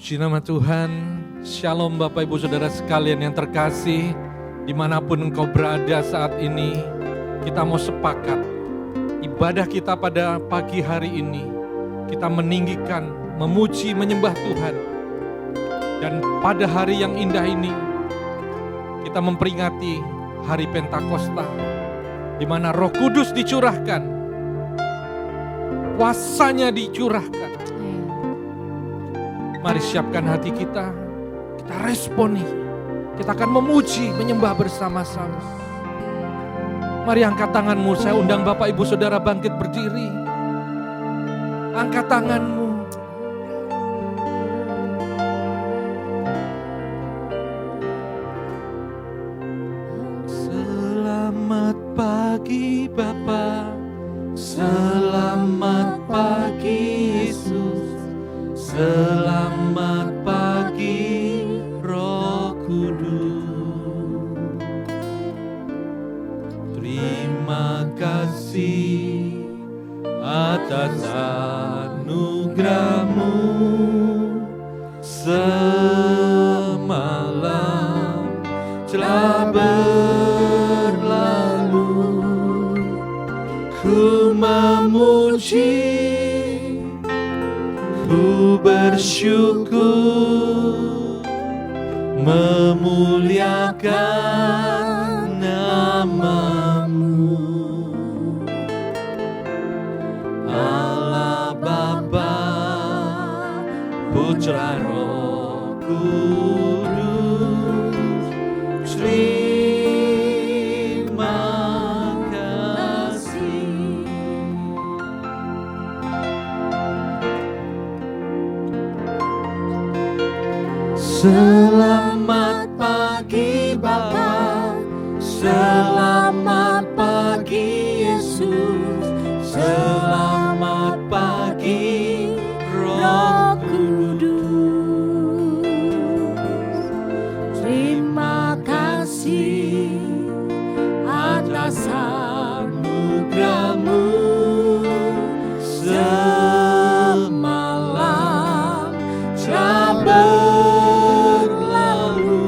Puji nama Tuhan. Shalom Bapak Ibu Saudara sekalian yang terkasih. Dimanapun engkau berada saat ini, kita mau sepakat. Ibadah kita pada pagi hari ini, kita meninggikan, memuji, menyembah Tuhan. Dan pada hari yang indah ini, kita memperingati hari Pentakosta, di mana Roh Kudus dicurahkan, kuasanya dicurahkan. Mari siapkan hati kita responi, kita akan memuji, menyembah bersama-sama. Mari angkat tanganmu, saya undang Bapak Ibu Saudara bangkit berdiri. Angkat tanganmu. Selamat pagi Bapa, selamat pagi Yesus, selamat pagi Roh Kudus. Terima kasih atas anugerah-Mu. Semalam telah berlalu, ku memuji, ku bersyukur, memuliakan nama-Mu. Allah Bapa, Putra Roh Kudus, terima kasih. Selamat pagi Bapa, selamat pagi Yesus, selamat pagi Roh Kudus. Terima kasih atas anugerah-Mu. Semalam telah berlalu,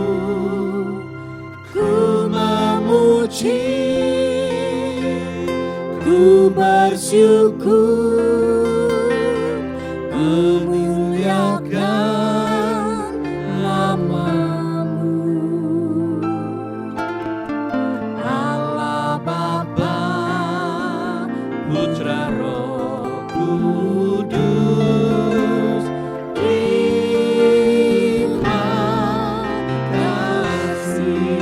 ku memuji, ku bersyukur, memuliakan nama-Mu. Allah Bapa, Putra Roh Kudus, terima kasih.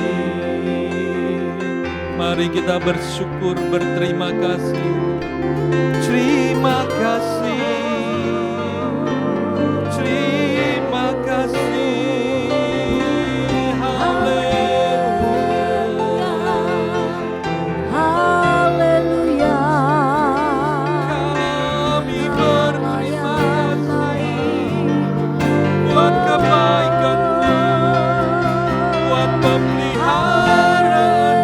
Mari kita bersyukur, berterima kasih. Terima kasih, terima kasih. Haleluya, haleluya. Kami berterima kasih buat kebaikan-Mu, buat pemeliharaan-Mu.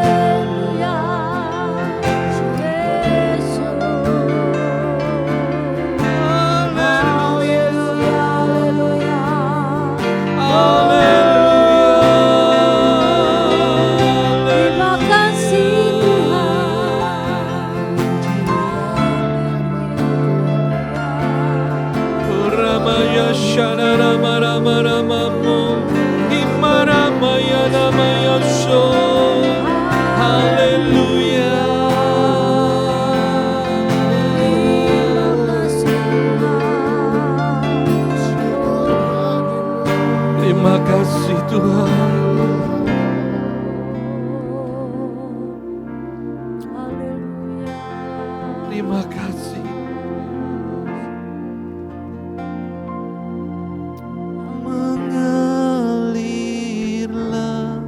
Terima kasih Tuhan. Terima kasih. Mengalirlah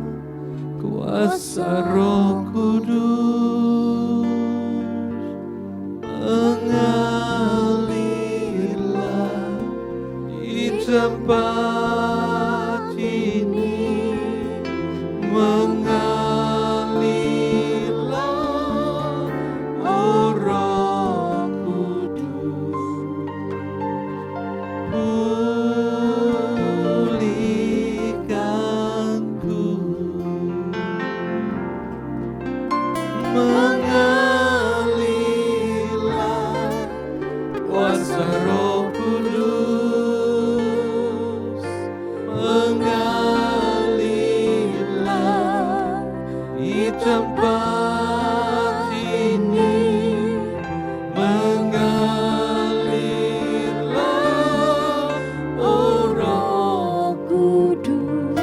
kuasa Roh Kudus, mengalirlah di tempat ini, mengalirlah oh Roh Kudus. Kuasa Roh Kudus mengalirlah di tempat ini, mengalirlah, oh Roh Kudus.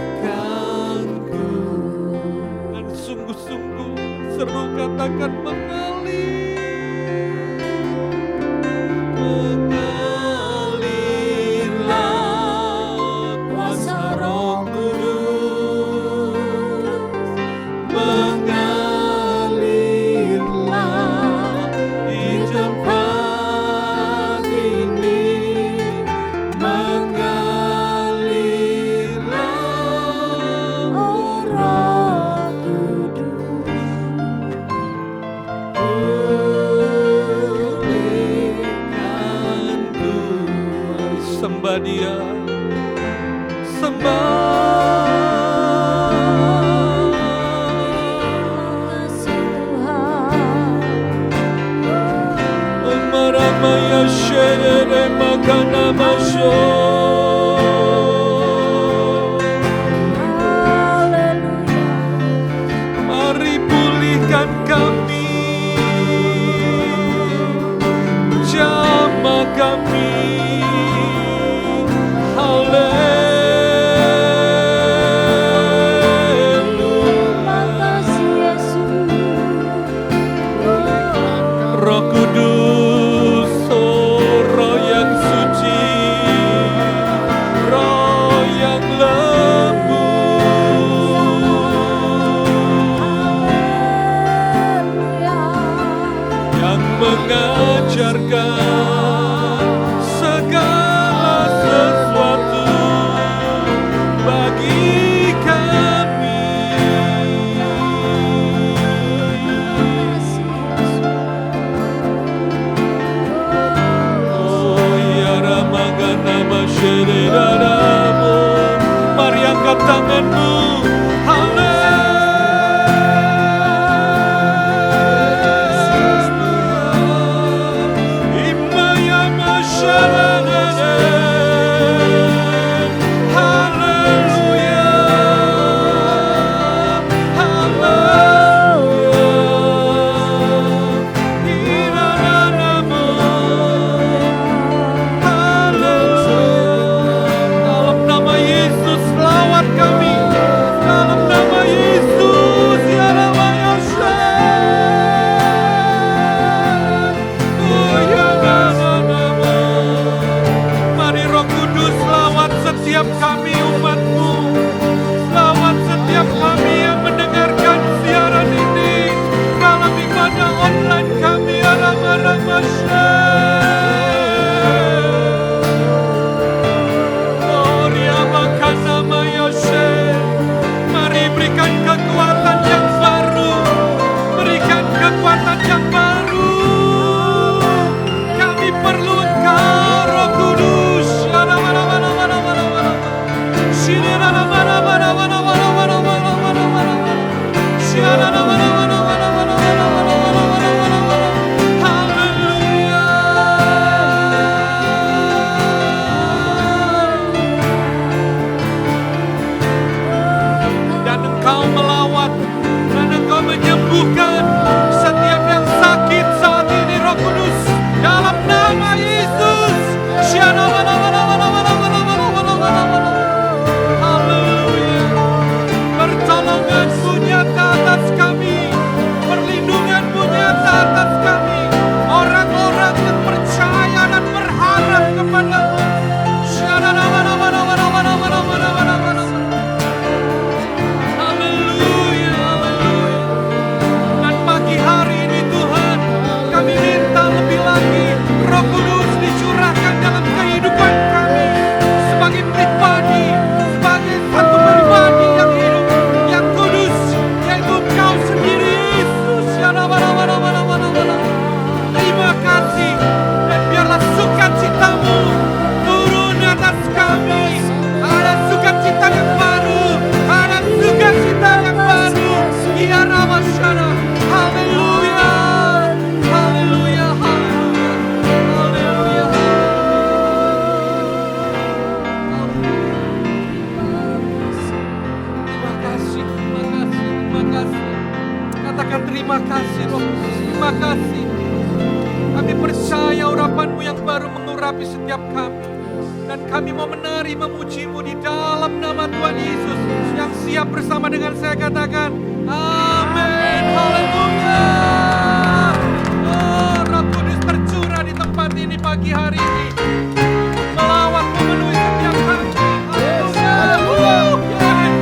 pulihkanku. Dan sungguh-sungguh seru katakan mengalirlah kuasa Roh Kudus, mengalirlah di tempat ini, mengalirlah, oh Roh Kudus. Pulihkanku. Sembah Dia, sembah. Kasih Tuhan. Maramaya sherere makana masyo. Haleluya. Mari pulihkan kami, jamah kami. Terima Haleluya. kasih Yesus. Roh Kudus, oh Roh yang suci, Roh yang lembut, Haleluya. yang mengajarkan segala sesuatu bagi kami. Oh ya Ramagana Mashereramo, mari angkat tanganmu. Haleluya. katakan terima kasih Roh Kudus, terima kasih. Kami percaya urapan-Mu yang baru mengurapi setiap kami. Dan kami mau menari memuji-Mu di dalam nama Tuhan Yesus. Yang siap bersama dengan saya katakan, amin, haleluya. Oh, Roh Kudus tercurah di tempat ini pagi hari ini. Melawat memenuhi setiap hati. Haleluya. Yes.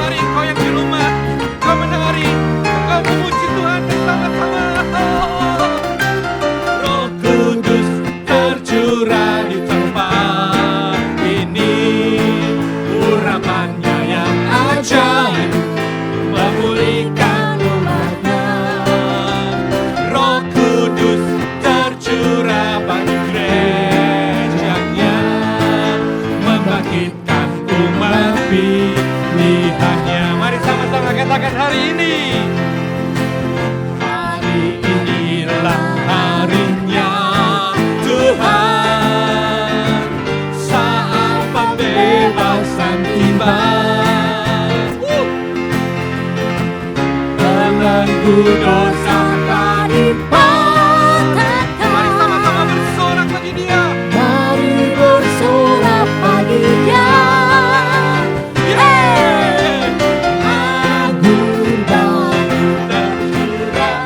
Mari engkau yang di rumah, engkau menari, engkau memuji Tuhan bersama-sama. Roh Kudus tercurah di tempat ini, urapannya yang ajaib memulihkan umatnya. Roh Kudus tercurah bagi gerejanya, membangkitkan umat pilihannya. Mari sama-sama katakan hari ini. Hari inilah harinya Tuhan, saat pembebasan tiba. Belenggu dosa telah dipatahkan. Mari sama-sama bersorak bagi Dia. Mari bersorak bagi Dia. Agung baru tercurah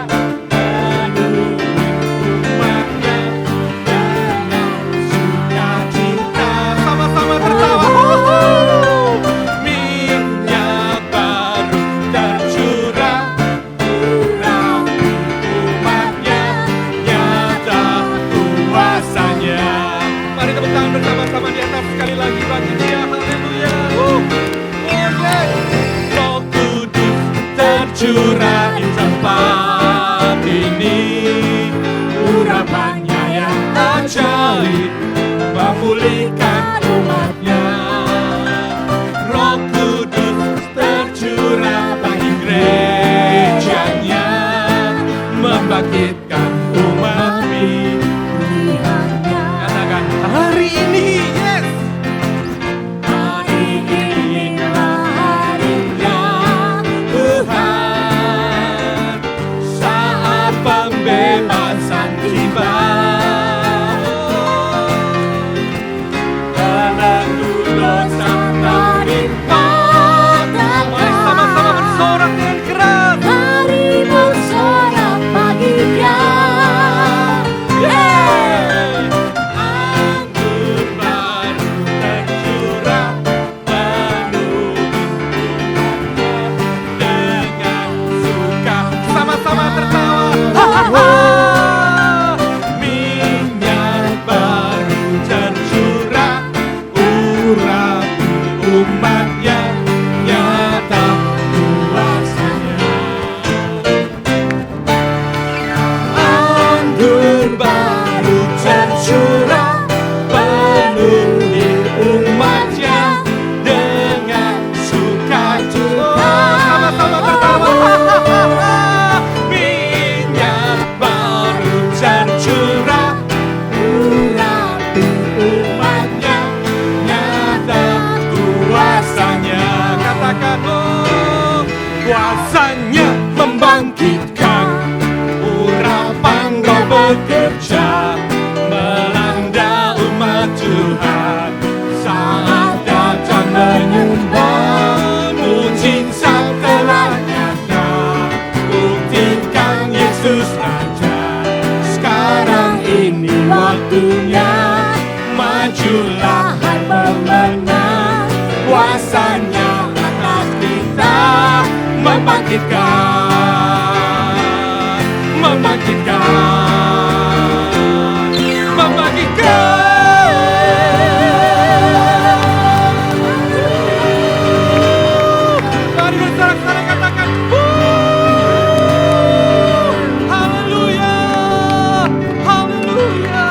penuhi umatnya dengan sukacita. Sama-sama tertawa. Minyak baru tercurah, urapi umatnya, nyata kuasanya. Mari tepuk tangan bersama-sama di atas sekali lagi bagi Dia. Haleluya. Yes. Roh Kudus tercurah di tempat ini, urapannya yang ajaib memulihkan umatnya. Roh Kudus tercurah bagi gerejanya, membangkitkan umat pilihannya. Katakan hari ini, yes. Hari inilah harinya Tuhan, saat pembebasan tiba. Belenggu dosa telah dipatahkan. Mari sama-sama bersorak dengan keras. Mari bersorak bagi Dia. Anggur baru tercurah penuhi umatnya dengan suka. Sama-sama tertawa. Minyak baru tercurah, urapi umatnya, nyata kuasanya. Anggur baru tercurah penuhi umatnya dengan sukacita. Sama-sama tertawa. Minyak baru tercurah, urapi umatnya, nyata kuasanya. Katakan oh, kuasanya membangkitkan, urapan Roh bekerja melanda umat Tuhan. Saat datang menyembah, mujizat telah nyata, buktikan Yesus Raja. Sekarang ini waktunya, majulah hai pemenang, kuasanya atas kita membangkitkan, membangkitkan. Mari bersorak-sorai katakan, haleluya, haleluya,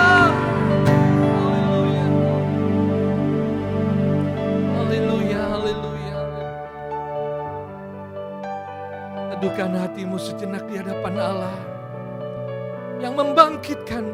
haleluya, haleluya. Teduhkan hatimu sejenak di hadapan Allah yang membangkitkan.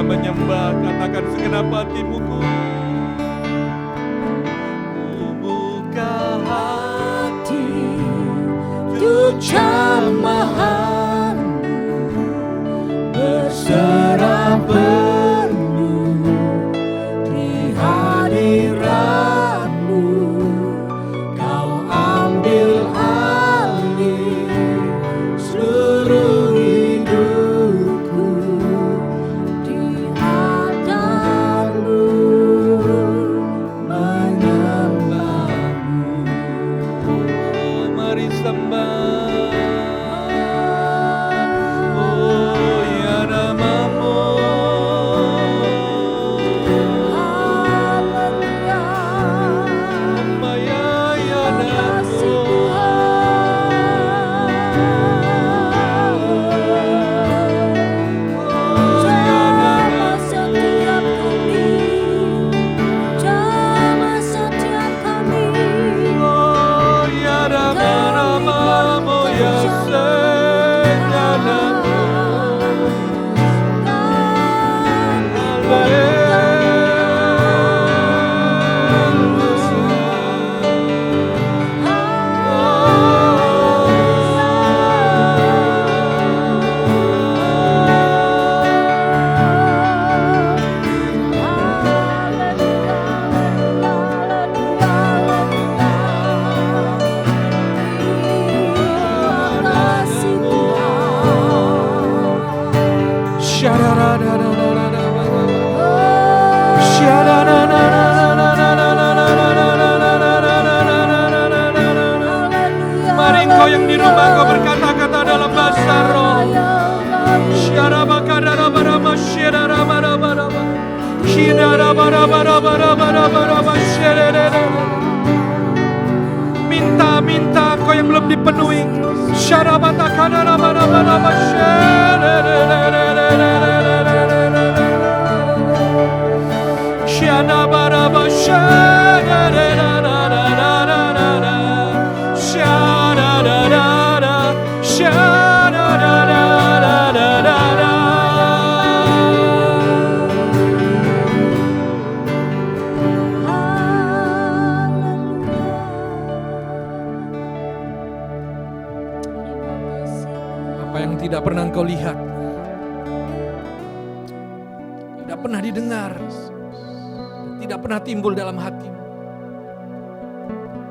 menyembah, katakan segenap hatimu ku buka hati Untuk jamahan berserah penuh di hadiratmu, kau ambil alih seluruh hidupku di hadapanmu menyembahmu. Mari sembah, oh ya namamu. Maya ya namamu. Oh ya oh ya namamu ya Mari engkau yang di rumah kau berkata-kata dalam bahasa roh. Minta kau yang belum dipenuhi. Apa yang tidak pernah engkau lihat, tidak pernah didengar, tidak pernah timbul dalam hatimu,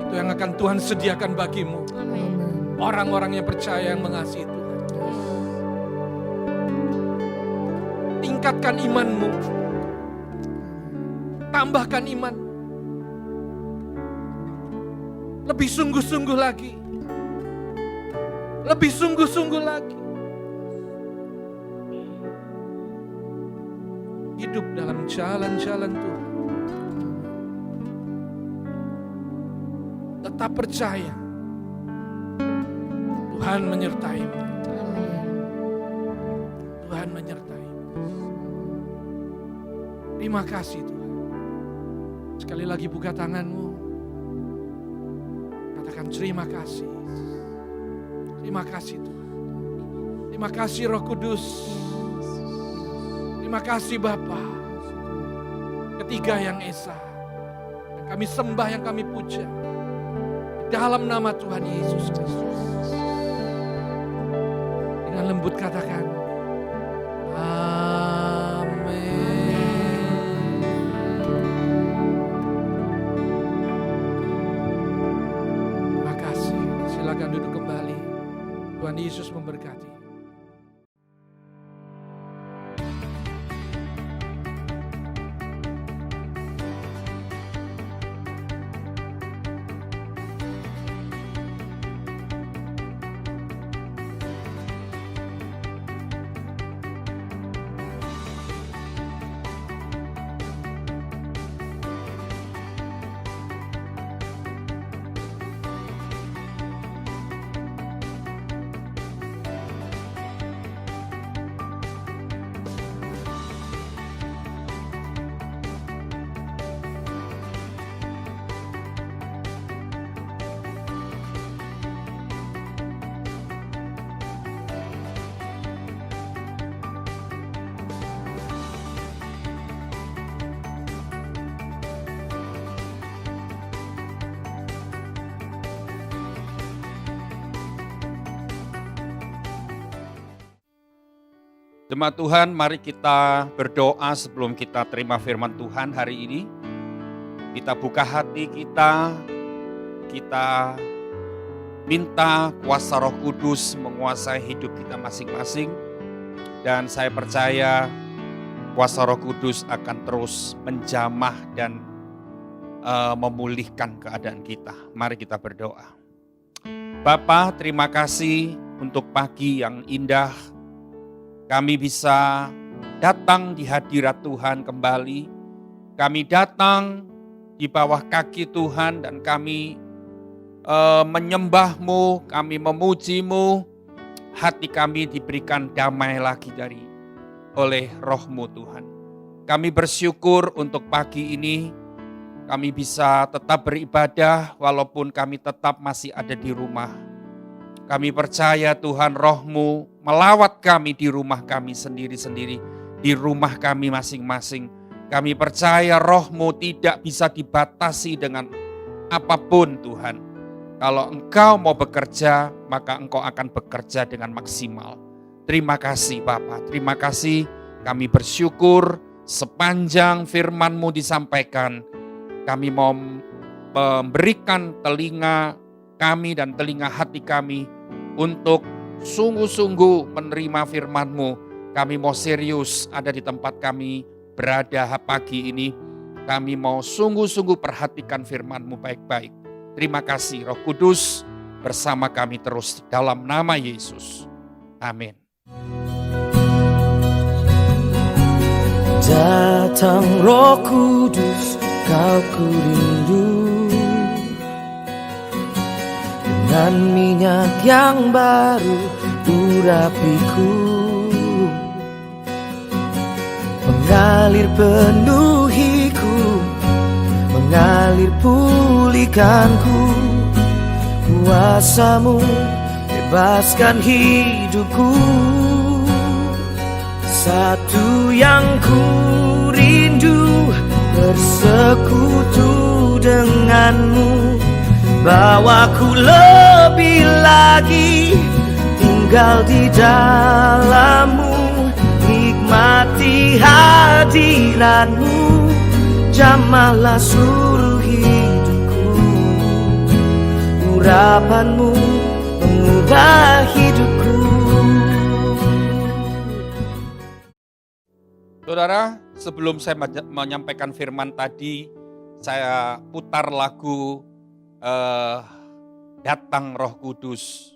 itu yang akan Tuhan sediakan bagimu. Orang-orang yang percaya, yang mengasihi Tuhan. Tingkatkan imanmu, tambahkan iman, lebih sungguh-sungguh lagi, lebih sungguh-sungguh lagi. Hidup dalam jalan-jalan Tuhan. Tetap percaya Tuhan menyertaimu. Tuhan menyertaimu. Terima kasih Tuhan. Sekali lagi buka tanganmu. Katakan terima kasih. Terima kasih Tuhan. Terima kasih Roh Kudus. Terima kasih Bapa. Ketiga yang Esa. Yang kami sembah, yang kami puja. Dalam nama Tuhan Yesus Kristus. Dengan lembut katakan, amin. Terima kasih. Silakan duduk kembali. Tuhan Yesus memberkati. Jemaat Tuhan, mari kita berdoa sebelum kita terima firman Tuhan hari ini. Kita buka hati kita minta kuasa Roh Kudus menguasai hidup kita masing-masing. Dan saya percaya kuasa Roh Kudus akan terus menjamah dan memulihkan keadaan kita. Mari kita berdoa. Bapa, terima kasih untuk pagi yang indah. Kami bisa datang di hadirat Tuhan kembali. Kami datang di bawah kaki Tuhan dan kami menyembah-Mu, kami memuji-Mu. Hati kami diberikan damai lagi oleh Roh-Mu Tuhan. Kami bersyukur untuk pagi ini kami bisa tetap beribadah walaupun kami tetap masih ada di rumah. Kami percaya Tuhan Roh-Mu melawat kami di rumah kami sendiri-sendiri, di rumah kami masing-masing. Kami percaya Roh-Mu tidak bisa dibatasi dengan apapun Tuhan. Kalau Engkau mau bekerja, maka Engkau akan bekerja dengan maksimal. Terima kasih Bapa, terima kasih. Kami bersyukur sepanjang firman-Mu disampaikan. Kami mau memberikan telinga kami dan telinga hati kami untuk sungguh-sungguh menerima firman-Mu. Kami mau serius ada di tempat kami berada pagi ini. Kami mau sungguh-sungguh perhatikan firman-Mu baik-baik. Terima kasih Roh Kudus bersama kami terus dalam nama Yesus. Amin. Datang Roh Kudus, Kau ku rindu. Dengan minyak yang baru urapiku, mengalir penuhiku, mengalir pulihkanku. Kuasa-Mu bebaskan hidupku. Satu yang ku rindu, bersekutu dengan-Mu. Bawaku lebih lagi tinggal di dalam-Mu, nikmati hadirat-Mu, jamahlah seluruh hidupku. Urapan-Mu mengubah hidupku. Saudara, sebelum saya menyampaikan firman tadi, saya putar lagu Datang Roh Kudus,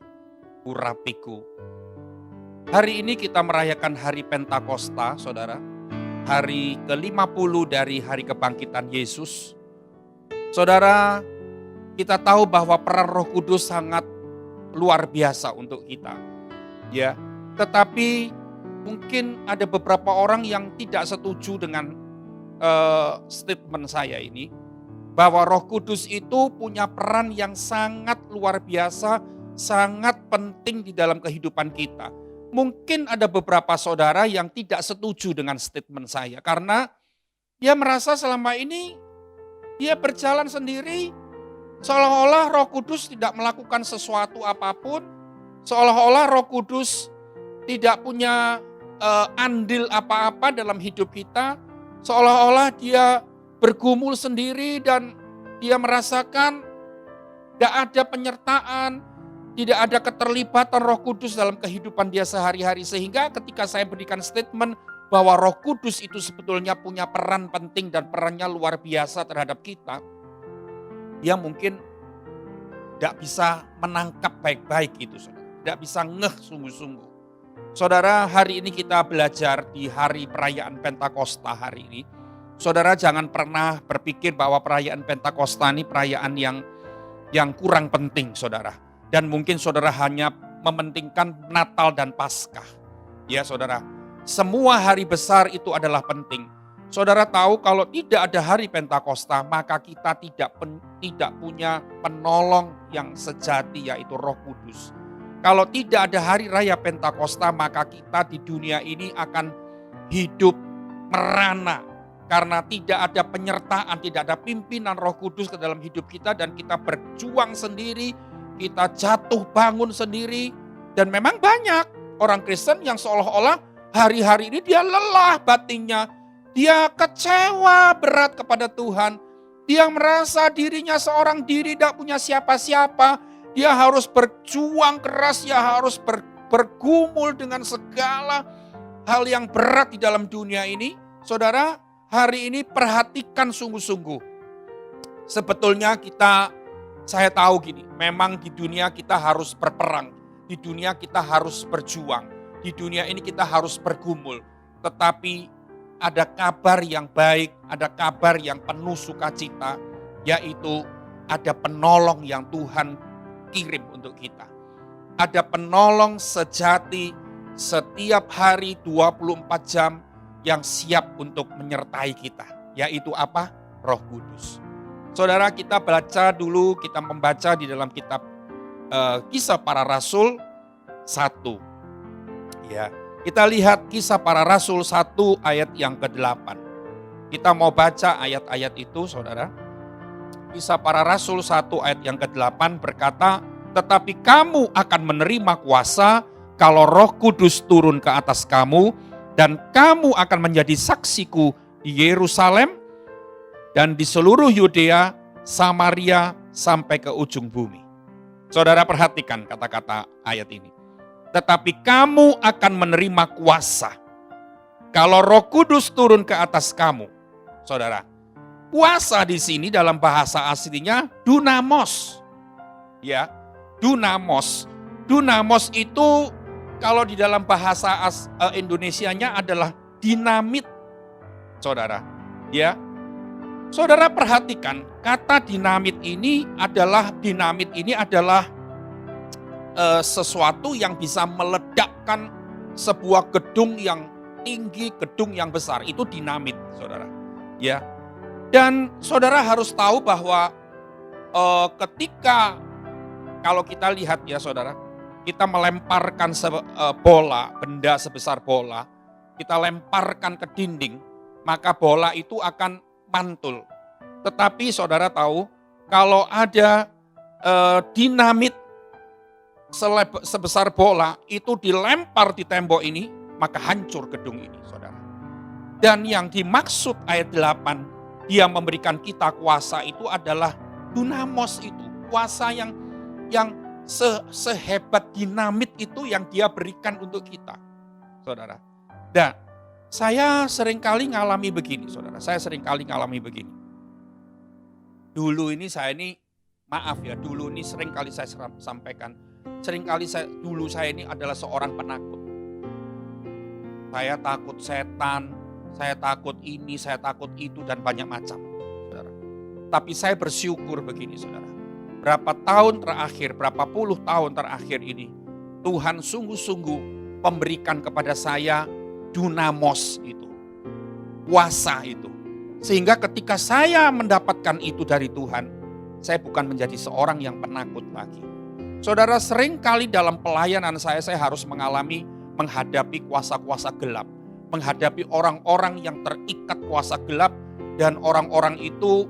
Urapiku. Hari ini kita merayakan hari Pentakosta, saudara. Hari ke-50 dari hari kebangkitan Yesus. Saudara, kita tahu bahwa peran Roh Kudus sangat luar biasa untuk kita. Ya, tetapi mungkin ada beberapa orang yang tidak setuju dengan statement saya ini, bahwa Roh Kudus itu punya peran yang sangat luar biasa, sangat penting di dalam kehidupan kita. Mungkin ada beberapa saudara yang tidak setuju dengan statement saya, karena dia merasa selama ini dia berjalan sendiri, seolah-olah Roh Kudus tidak melakukan sesuatu apapun, seolah-olah Roh Kudus tidak punya andil apa-apa dalam hidup kita, seolah-olah dia bergumul sendiri dan dia merasakan tidak ada penyertaan, tidak ada keterlibatan Roh Kudus dalam kehidupan dia sehari-hari. Sehingga ketika saya berikan statement bahwa Roh Kudus itu sebetulnya punya peran penting dan perannya luar biasa terhadap kita, dia mungkin tidak bisa menangkap baik-baik itu, saudara. Tidak bisa ngeh sungguh-sungguh. Saudara, hari ini kita belajar di hari perayaan Pentakosta hari ini. Saudara jangan pernah berpikir bahwa perayaan Pentakosta ini perayaan yang kurang penting, saudara. Dan mungkin saudara hanya mementingkan Natal dan Paskah. Ya saudara, semua hari besar itu adalah penting. Saudara tahu kalau tidak ada hari Pentakosta, maka kita tidak punya penolong yang sejati, yaitu Roh Kudus. Kalau tidak ada hari raya Pentakosta, maka kita di dunia ini akan hidup merana. Karena tidak ada penyertaan, tidak ada pimpinan Roh Kudus ke dalam hidup kita, dan kita berjuang sendiri, kita jatuh bangun sendiri. Dan memang banyak orang Kristen yang seolah-olah Hari-hari ini dia lelah batinnya. Dia kecewa berat kepada Tuhan. Dia merasa dirinya seorang diri tidak punya siapa-siapa. Dia harus berjuang keras, dia harus bergumul dengan segala hal yang berat di dalam dunia ini. Saudara, hari ini perhatikan sungguh-sungguh. Sebetulnya saya tahu gini, memang di dunia kita harus berperang. Di dunia kita harus berjuang. Di dunia ini kita harus bergumul. Tetapi ada kabar yang baik, ada kabar yang penuh sukacita, yaitu ada penolong yang Tuhan kirim untuk kita. Ada penolong sejati setiap hari 24 jam yang siap untuk menyertai kita. Yaitu apa? Roh Kudus. Saudara, kita baca dulu, kita membaca di dalam kitab Kisah Para Rasul 1. Ya, kita lihat Kisah Para Rasul 1 ayat yang ke-8. Kita mau baca ayat-ayat itu, saudara. Kisah Para Rasul 1 ayat yang ke-8 berkata, tetapi kamu akan menerima kuasa kalau Roh Kudus turun ke atas kamu, dan kamu akan menjadi saksiku di Yerusalem dan di seluruh Yudea, Samaria, sampai ke ujung bumi. Saudara perhatikan kata-kata ayat ini. Tetapi kamu akan menerima kuasa kalau Roh Kudus turun ke atas kamu. Saudara, kuasa di sini dalam bahasa aslinya dunamos. Ya, dunamos. Dunamos itu kalau di dalam bahasa Indonesianya adalah dinamit. Saudara, ya. Saudara perhatikan, kata dinamit ini adalah sesuatu yang bisa meledakkan sebuah gedung yang tinggi, gedung yang besar. Itu dinamit, saudara. Ya. Dan saudara harus tahu bahwa ketika kalau kita lihat ya saudara, kita melemparkan bola, benda sebesar bola, kita lemparkan ke dinding, maka bola itu akan mantul. Tetapi saudara tahu, kalau ada dinamit sebesar bola itu dilempar di tembok ini, maka hancur gedung ini, saudara. Dan yang dimaksud ayat 8, dia memberikan kita kuasa itu adalah dunamos itu, kuasa yang sehebat dinamit itu yang dia berikan untuk kita, saudara. Dan saya seringkali ngalami begini, saudara. Dulu ini seringkali saya sampaikan. Dulu saya ini adalah seorang penakut. Saya takut setan, saya takut ini, saya takut itu, dan banyak macam, saudara. Tapi saya bersyukur begini, saudara. Berapa puluh tahun terakhir ini, Tuhan sungguh-sungguh memberikan kepada saya dunamos itu, kuasa itu. Sehingga ketika saya mendapatkan itu dari Tuhan, saya bukan menjadi seorang yang penakut lagi. Saudara, seringkali dalam pelayanan saya harus menghadapi kuasa-kuasa gelap. Menghadapi orang-orang yang terikat kuasa gelap, dan orang-orang itu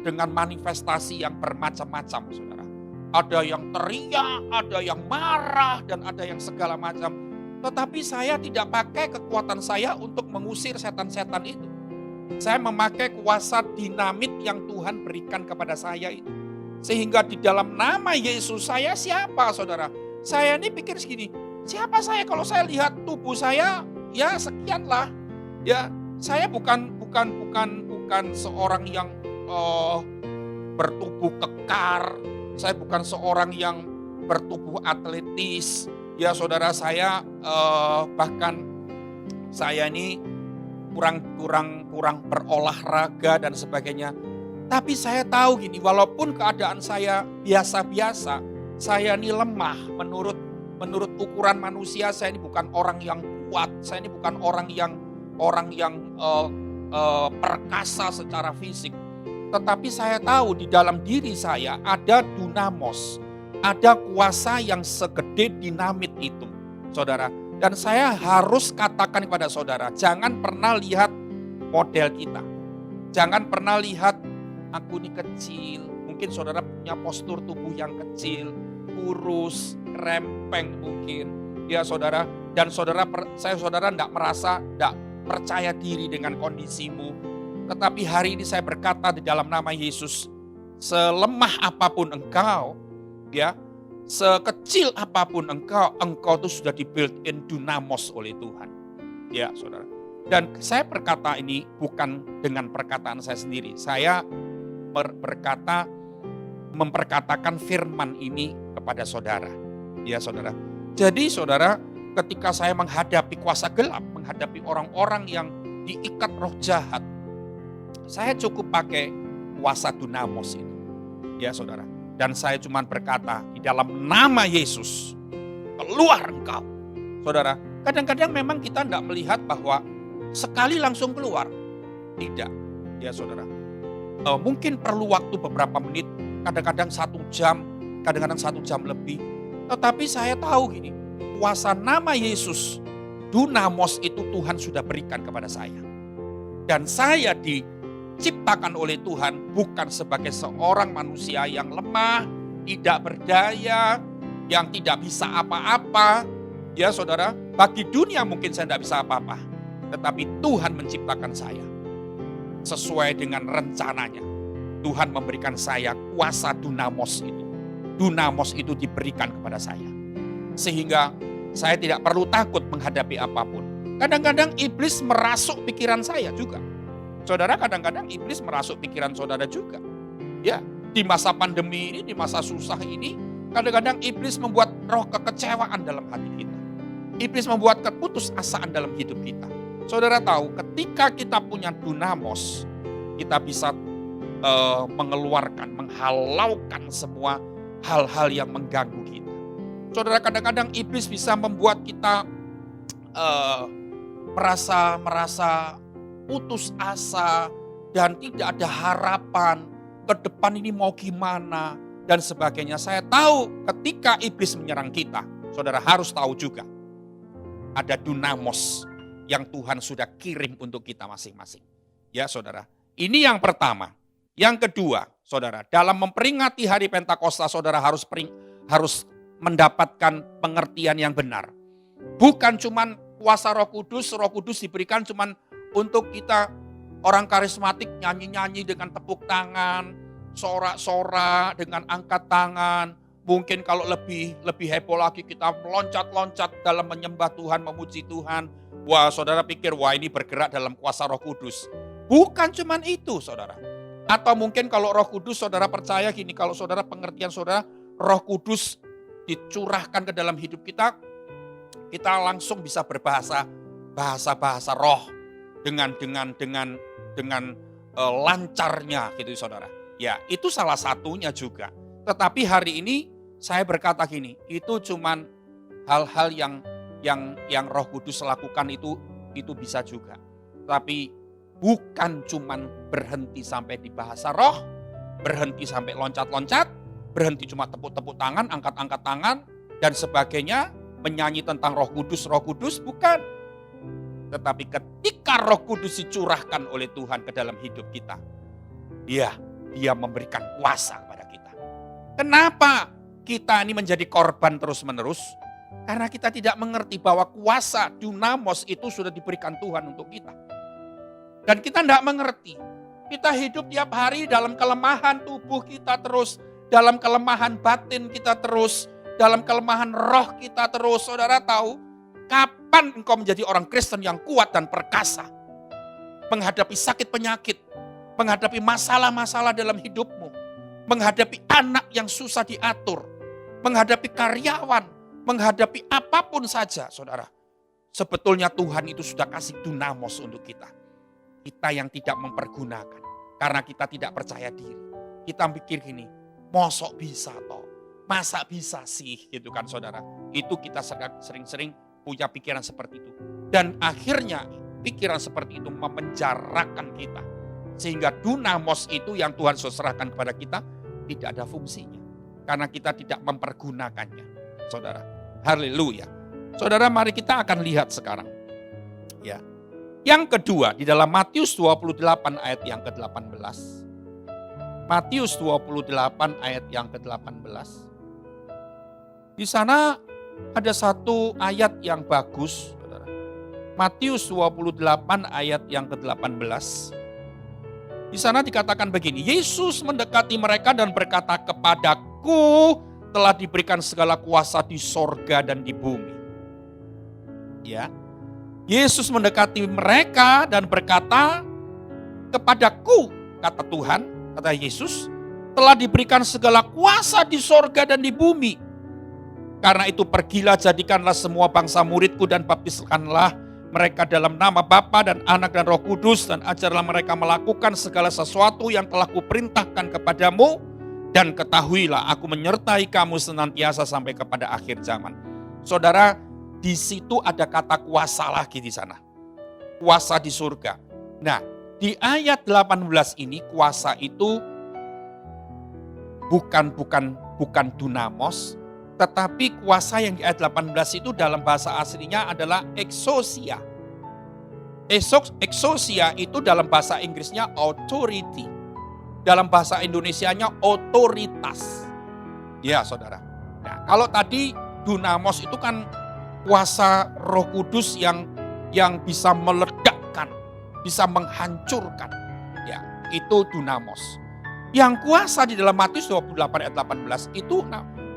dengan manifestasi yang bermacam-macam, saudara. Ada yang teriak, ada yang marah, dan ada yang segala macam. Tetapi saya tidak pakai kekuatan saya untuk mengusir setan-setan itu. Saya memakai kuasa dinamit yang Tuhan berikan kepada saya itu. Sehingga di dalam nama Yesus, saya siapa, saudara? Saya ini pikir segini, siapa saya kalau saya lihat tubuh saya, ya sekianlah. Ya, saya bukan seorang yang bertubuh kekar. Saya bukan seorang yang bertubuh atletis. Ya saudara, saya bahkan saya ini kurang berolahraga dan sebagainya. Tapi saya tahu gini, walaupun keadaan saya biasa-biasa, saya ini lemah menurut ukuran manusia. Saya ini bukan orang yang kuat, saya ini bukan orang yang perkasa secara fisik. Tetapi saya tahu di dalam diri saya ada dunamos, ada kuasa yang segede dinamit itu, saudara. Dan saya harus katakan kepada saudara, jangan pernah lihat model kita. Jangan pernah lihat aku ini kecil. Mungkin saudara punya postur tubuh yang kecil, kurus, rempeng mungkin. Ya saudara, dan saudara tidak merasa tidak percaya diri dengan kondisimu. Tetapi hari ini saya berkata di dalam nama Yesus, selemah apapun engkau, ya, sekecil apapun engkau itu sudah di built in dunamos oleh Tuhan. Ya, saudara. Dan saya berkata ini bukan dengan perkataan saya sendiri. Saya memperkatakan firman ini kepada saudara. Ya, saudara. Jadi saudara, ketika saya menghadapi kuasa gelap, menghadapi orang-orang yang diikat roh jahat, saya cukup pakai kuasa dunamos itu. Ya, saudara. Dan saya cuma berkata di dalam nama Yesus, keluar engkau. Saudara, kadang-kadang memang kita tidak melihat bahwa sekali langsung keluar. Tidak, ya saudara. Mungkin perlu waktu beberapa menit, kadang-kadang 1 jam, kadang-kadang 1 jam lebih. Tetapi saya tahu gini, kuasa nama Yesus, dunamos itu Tuhan sudah berikan kepada saya. Dan saya diciptakan oleh Tuhan bukan sebagai seorang manusia yang lemah, tidak berdaya, yang tidak bisa apa-apa. Ya saudara, bagi dunia mungkin saya tidak bisa apa-apa. Tetapi Tuhan menciptakan saya sesuai dengan rencananya. Tuhan memberikan saya kuasa dunamos itu. Dunamos itu diberikan kepada saya. Sehingga saya tidak perlu takut menghadapi apapun. Kadang-kadang iblis merasuk pikiran saya juga. Saudara, kadang-kadang iblis merasuk pikiran saudara juga. Ya, di masa pandemi ini, di masa susah ini, kadang-kadang iblis membuat roh kekecewaan dalam hati kita. Iblis membuat keputusasaan dalam hidup kita. Saudara tahu, ketika kita punya dunamos, kita bisa mengeluarkan, menghalaukan semua hal-hal yang mengganggu kita. Saudara, kadang-kadang iblis bisa membuat kita merasa putus asa dan tidak ada harapan ke depan ini mau gimana dan sebagainya. Saya tahu ketika iblis menyerang kita, saudara harus tahu juga ada dunamos yang Tuhan sudah kirim untuk kita masing-masing. Ya saudara, ini yang pertama. Yang kedua, saudara, dalam memperingati hari Pentakosta, saudara harus mendapatkan pengertian yang benar. Bukan cuman kuasa Roh Kudus diberikan cuman untuk kita orang karismatik nyanyi-nyanyi dengan tepuk tangan, sorak-sorak dengan angkat tangan. Mungkin kalau lebih heboh lagi kita meloncat-loncat dalam menyembah Tuhan, memuji Tuhan. Wah, saudara pikir, wah ini bergerak dalam kuasa Roh Kudus. Bukan cuman itu, saudara. Atau mungkin kalau Roh Kudus, saudara percaya gini, kalau saudara pengertian saudara, Roh Kudus dicurahkan ke dalam hidup kita, kita langsung bisa berbahasa bahasa roh dengan lancarnya gitu, saudara. Ya, itu salah satunya juga. Tetapi hari ini saya berkata gini, itu cuman hal-hal yang Roh Kudus lakukan itu bisa juga. Tapi bukan cuman berhenti sampai di bahasa roh, berhenti sampai loncat-loncat, berhenti cuma tepuk-tepuk tangan, angkat-angkat tangan dan sebagainya, menyanyi tentang Roh Kudus, bukan. Tetapi ketika Roh Kudus dicurahkan oleh Tuhan ke dalam hidup kita, Dia memberikan kuasa kepada kita. Kenapa kita ini menjadi korban terus-menerus? Karena kita tidak mengerti bahwa kuasa dunamos itu sudah diberikan Tuhan untuk kita. Dan kita tidak mengerti. Kita hidup tiap hari dalam kelemahan tubuh kita terus, dalam kelemahan batin kita terus, dalam kelemahan roh kita terus. Saudara tahu, kapan engkau menjadi orang Kristen yang kuat dan perkasa? Menghadapi sakit penyakit, menghadapi masalah-masalah dalam hidupmu, menghadapi anak yang susah diatur, menghadapi karyawan, menghadapi apapun saja, saudara. Sebetulnya Tuhan itu sudah kasih dunamos untuk kita. Kita yang tidak mempergunakan, karena kita tidak percaya diri. Kita pikir gini, mosok bisa toh, masa bisa sih, gitu kan saudara. Itu kita sering-sering punya pikiran seperti itu. Dan akhirnya pikiran seperti itu memenjarakan kita. Sehingga dunamos itu yang Tuhan serahkan kepada kita tidak ada fungsinya. Karena kita tidak mempergunakannya, saudara. Haleluya. Saudara, mari kita akan lihat sekarang. Ya. Yang kedua, di dalam Matius 28 ayat yang ke-18. Matius 28 ayat yang ke-18. Di sana ada satu ayat yang bagus, saudara. Matius 28 ayat yang ke-18. Di sana dikatakan begini, Yesus mendekati mereka dan berkata, kepadaku telah diberikan segala kuasa di sorga dan di bumi. Ya, Yesus mendekati mereka dan berkata, kepadaku, kata Tuhan, kata Yesus, telah diberikan segala kuasa di sorga dan di bumi. Karena itu pergilah, jadikanlah semua bangsa muridku dan baptiskanlah mereka dalam nama Bapa dan Anak dan Roh Kudus, dan ajarlah mereka melakukan segala sesuatu yang telah kuperintahkan kepadamu, dan ketahuilah aku menyertai kamu senantiasa sampai kepada akhir zaman. Saudara, di situ ada kata kuasa lagi di sana. Kuasa di surga. Nah, di ayat 18 ini kuasa itu bukan dunamos, tetapi kuasa yang di ayat 18 itu dalam bahasa aslinya adalah exousia. Exousia itu dalam bahasa Inggrisnya authority. Dalam bahasa Indonesianya otoritas. Ya, saudara. Nah, kalau tadi dunamos itu kan kuasa Roh Kudus yang bisa meledakkan, bisa menghancurkan. Ya, itu dunamos. Yang kuasa di dalam Matius 28 ayat 18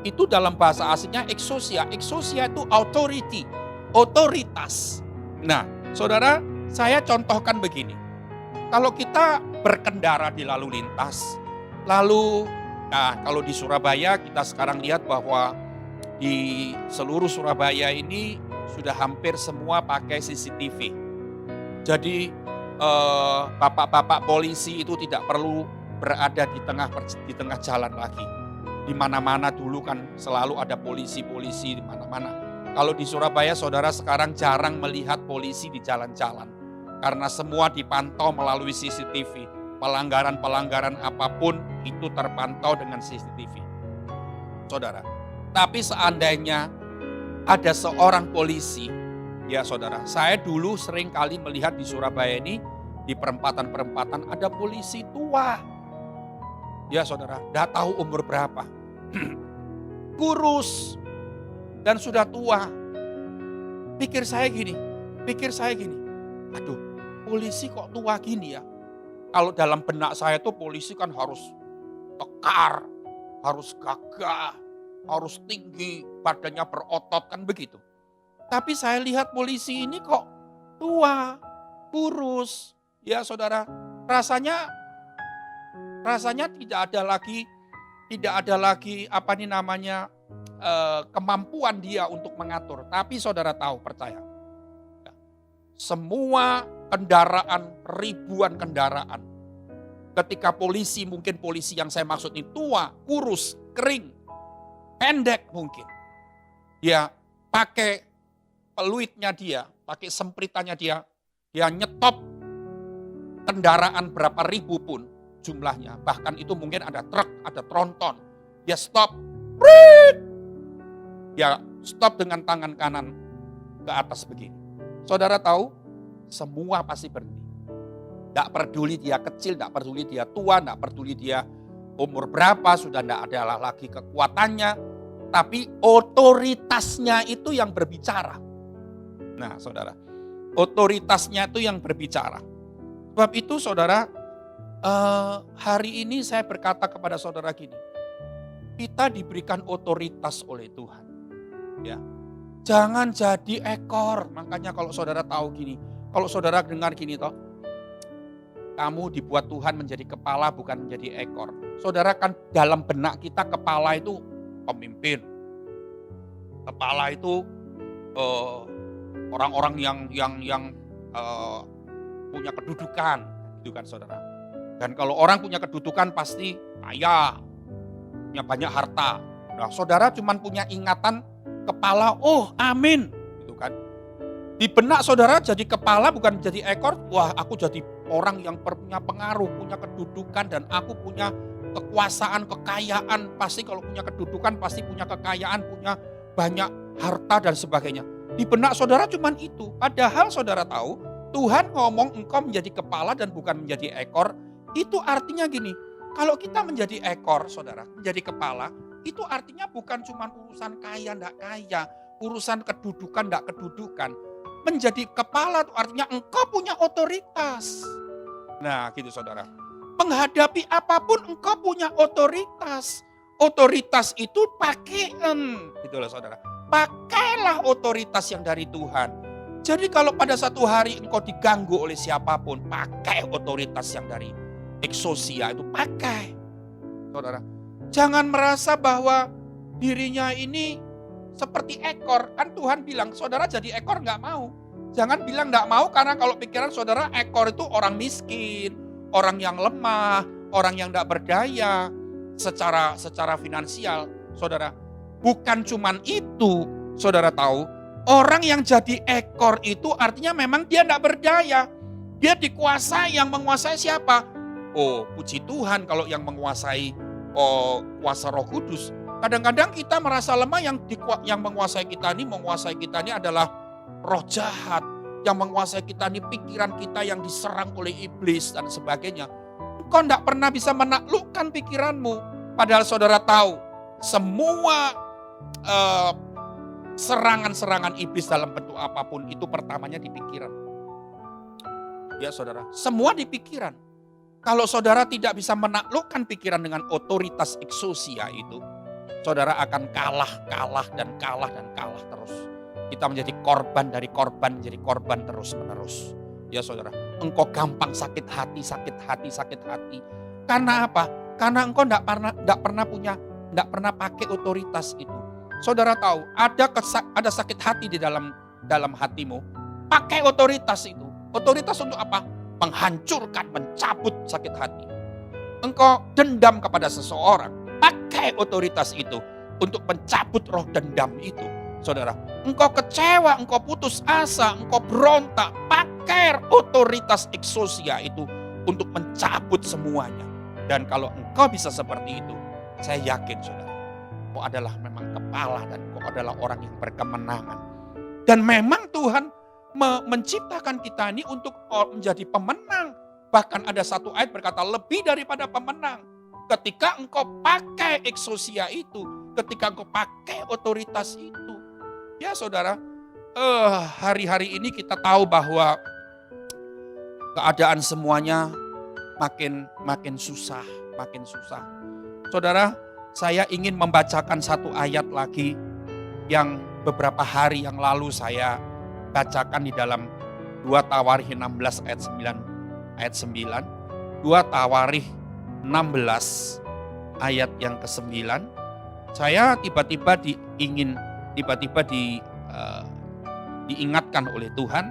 itu dalam bahasa aslinya exousia. Exousia itu authority, otoritas. Nah, saudara, saya contohkan begini. Kalau kita berkendara di lalu lintas, kalau di Surabaya kita sekarang lihat bahwa di seluruh Surabaya ini sudah hampir semua pakai CCTV. Jadi bapak-bapak polisi itu tidak perlu berada di tengah jalan lagi. Di mana-mana dulu kan selalu ada polisi-polisi di mana-mana. Kalau di Surabaya, saudara sekarang jarang melihat polisi di jalan-jalan. Karena semua dipantau melalui CCTV. Pelanggaran-pelanggaran apapun itu terpantau dengan CCTV. Saudara, tapi seandainya ada seorang polisi, ya saudara, saya dulu sering kali melihat di Surabaya ini, di perempatan-perempatan ada polisi tua. Ya saudara, tidak tahu umur berapa. Kurus dan sudah tua. Pikir saya gini, aduh, polisi kok tua gini ya? Kalau dalam benak saya tuh polisi kan harus tekar, harus gagah, harus tinggi, badannya berotot, kan begitu. Tapi saya lihat polisi ini kok tua, kurus. Ya saudara, rasanya tidak ada lagi kemampuan dia untuk mengatur. Tapi saudara tahu, percaya, semua kendaraan, ribuan kendaraan, ketika polisi, mungkin polisi yang saya maksud ini tua, kurus, kering, pendek mungkin, dia pakai peluitnya dia, pakai sempritannya dia nyetop kendaraan berapa ribu pun jumlahnya, bahkan itu mungkin ada truk, ada tronton, dia stop, dia stop dengan tangan kanan ke atas begini. Saudara tahu, semua pasti berhenti. Tidak peduli dia kecil, tidak peduli dia tua, tidak peduli dia umur berapa, sudah tidak ada lagi kekuatannya, tapi otoritasnya itu yang berbicara. Nah saudara, otoritasnya itu yang berbicara. Sebab itu saudara, hari ini saya berkata kepada saudara gini, kita diberikan otoritas oleh Tuhan. Ya, jangan jadi ekor. Makanya kalau saudara tahu gini, kalau saudara dengar gini toh, kamu dibuat Tuhan menjadi kepala bukan menjadi ekor. Saudara kan dalam benak kita kepala itu pemimpin. Kepala itu orang-orang yang punya kedudukan, gitu kan saudara. Dan kalau orang punya kedudukan pasti kaya, punya banyak harta. Nah saudara cuma punya ingatan kepala, oh amin, gitu kan. Di benak saudara jadi kepala bukan jadi ekor, wah aku jadi orang yang punya pengaruh, punya kedudukan, dan aku punya kekuasaan, kekayaan. Pasti kalau punya kedudukan pasti punya kekayaan, punya banyak harta dan sebagainya. Di benak saudara cuma itu. Padahal saudara tahu, Tuhan ngomong engkau menjadi kepala dan bukan menjadi ekor. Itu artinya gini, kalau kita menjadi ekor saudara, menjadi kepala, itu artinya bukan cuma urusan kaya, enggak kaya. urusan kedudukan, enggak kedudukan. Menjadi kepala itu artinya engkau punya otoritas. Nah gitu saudara. Menghadapi apapun engkau punya otoritas. Otoritas itu pakaian. Gitu loh saudara. Pakailah otoritas yang dari Tuhan. Jadi kalau pada satu hari engkau diganggu oleh siapapun, pakai otoritas yang dari eksosia itu, pakai. Saudara, jangan merasa bahwa dirinya ini seperti ekor. Kan Tuhan bilang, saudara jadi ekor nggak mau. Jangan bilang nggak mau karena kalau pikiran saudara ekor itu orang miskin, orang yang lemah, orang yang nggak berdaya secara finansial. Saudara, bukan cuman itu. Saudara tahu, orang yang jadi ekor itu artinya memang dia nggak berdaya. Dia dikuasai, yang menguasai siapa? Oh, puji Tuhan kalau yang menguasai kuasa Roh Kudus. Kadang-kadang kita merasa lemah, yang menguasai kita ini adalah roh jahat. Yang menguasai kita ini pikiran kita yang diserang oleh iblis dan sebagainya. Engkau tidak pernah bisa menaklukkan pikiranmu. Padahal saudara tahu, semua serangan-serangan iblis dalam bentuk apapun itu pertamanya di pikiran. Ya saudara, semua di pikiran. Kalau saudara tidak bisa menaklukkan pikiran dengan otoritas eksosia itu, saudara akan kalah terus. Kita menjadi korban dari korban, menjadi korban terus-menerus. Ya saudara, engkau gampang sakit hati. Karena apa? Karena engkau tidak pernah pakai otoritas itu. Saudara tahu, ada sakit hati di dalam hatimu. Pakai otoritas itu. Otoritas untuk apa? Menghancurkan, mencabut sakit hati. Engkau dendam kepada seseorang, pakai otoritas itu untuk mencabut roh dendam itu. Saudara, engkau kecewa, engkau putus asa, engkau berontak, pakai otoritas eksosia itu untuk mencabut semuanya. Dan kalau engkau bisa seperti itu, saya yakin saudara, engkau adalah memang kepala dan engkau adalah orang yang berkemenangan. Dan memang Tuhan menciptakan kita ini untuk menjadi pemenang. Bahkan ada satu ayat berkata lebih daripada pemenang. Ketika engkau pakai eksosia itu, ketika engkau pakai otoritas itu. Ya saudara, hari-hari ini kita tahu bahwa keadaan semuanya makin susah. Saudara, saya ingin membacakan satu ayat lagi yang beberapa hari yang lalu saya bacakan di dalam 2 Tawarikh 16 ayat 9. 2 Tawarikh 16 ayat yang ke-9. Saya tiba-tiba diingatkan oleh Tuhan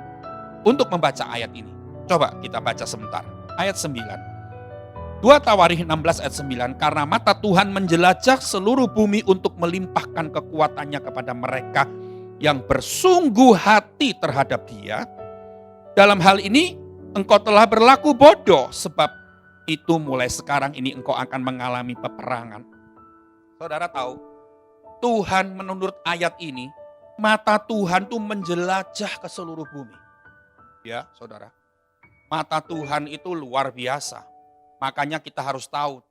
untuk membaca ayat ini. Coba kita baca sebentar. Ayat 9. 2 Tawarikh 16 ayat 9. Karena mata Tuhan menjelajah seluruh bumi untuk melimpahkan kekuatannya kepada mereka yang bersungguh hati terhadap Dia. Dalam hal ini engkau telah berlaku bodoh, sebab itu mulai sekarang ini engkau akan mengalami peperangan. Saudara tahu, Tuhan menurut ayat ini, mata Tuhan itu menjelajah ke seluruh bumi. Ya saudara, mata Tuhan itu luar biasa. Makanya kita harus tahu,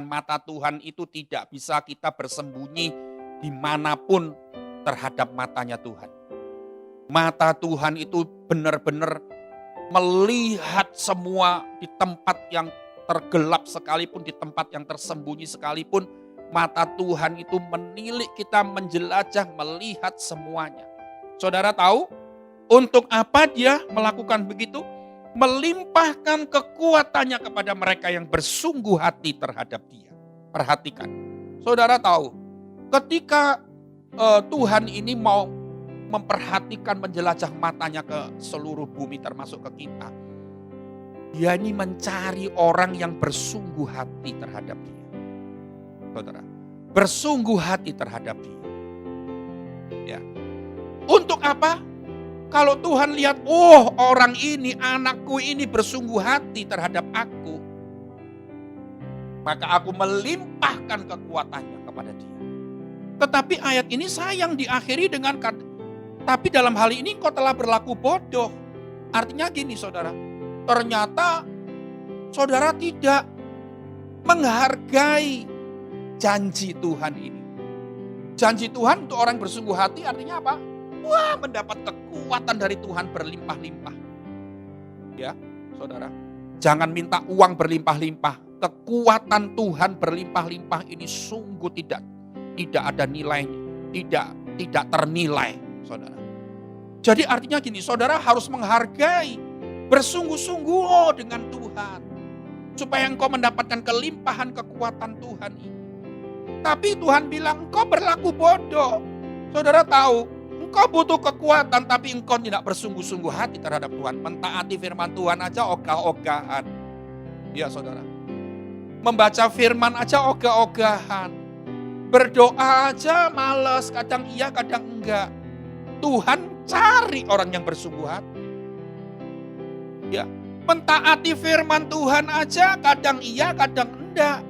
mata Tuhan itu tidak bisa kita bersembunyi dimanapun terhadap matanya Tuhan. Mata Tuhan itu benar-benar melihat semua di tempat yang tergelap sekalipun, di tempat yang tersembunyi sekalipun. Mata Tuhan itu menilik kita, menjelajah, melihat semuanya. Saudara tahu untuk apa Dia melakukan begitu? Melimpahkan kekuatannya kepada mereka yang bersungguh hati terhadap Dia. Perhatikan, saudara tahu ketika Tuhan ini mau memperhatikan, menjelajah matanya ke seluruh bumi termasuk ke kita. Dia ini mencari orang yang bersungguh hati terhadap Dia. Saudara, bersungguh hati terhadap Dia. Ya. Untuk apa? Kalau Tuhan lihat, oh orang ini, anakku ini bersungguh hati terhadap aku, maka aku melimpahkan kekuatannya kepada dia. Tetapi ayat ini sayang diakhiri dengan kata, tapi dalam hal ini kau telah berlaku bodoh. Artinya gini saudara, ternyata saudara tidak menghargai janji Tuhan ini. Janji Tuhan untuk orang bersungguh hati artinya apa? Wah, mendapat kekuatan dari Tuhan berlimpah-limpah. Ya, saudara. Jangan minta uang berlimpah-limpah. Kekuatan Tuhan berlimpah-limpah ini sungguh tidak ada nilainya. Tidak ternilai, saudara. Jadi artinya gini, saudara harus menghargai. Bersungguh-sungguh dengan Tuhan. Supaya engkau mendapatkan kelimpahan kekuatan Tuhan ini. Tapi Tuhan bilang, engkau berlaku bodoh. Saudara tahu, engkau butuh kekuatan tapi engkau tidak bersungguh-sungguh hati terhadap Tuhan. Mentaati firman Tuhan aja ogah-ogahan. Ya saudara. Membaca firman aja ogah-ogahan. Berdoa aja males, kadang iya kadang enggak. Tuhan cari orang yang bersungguh hati. Ya, mentaati firman Tuhan aja kadang iya kadang enggak.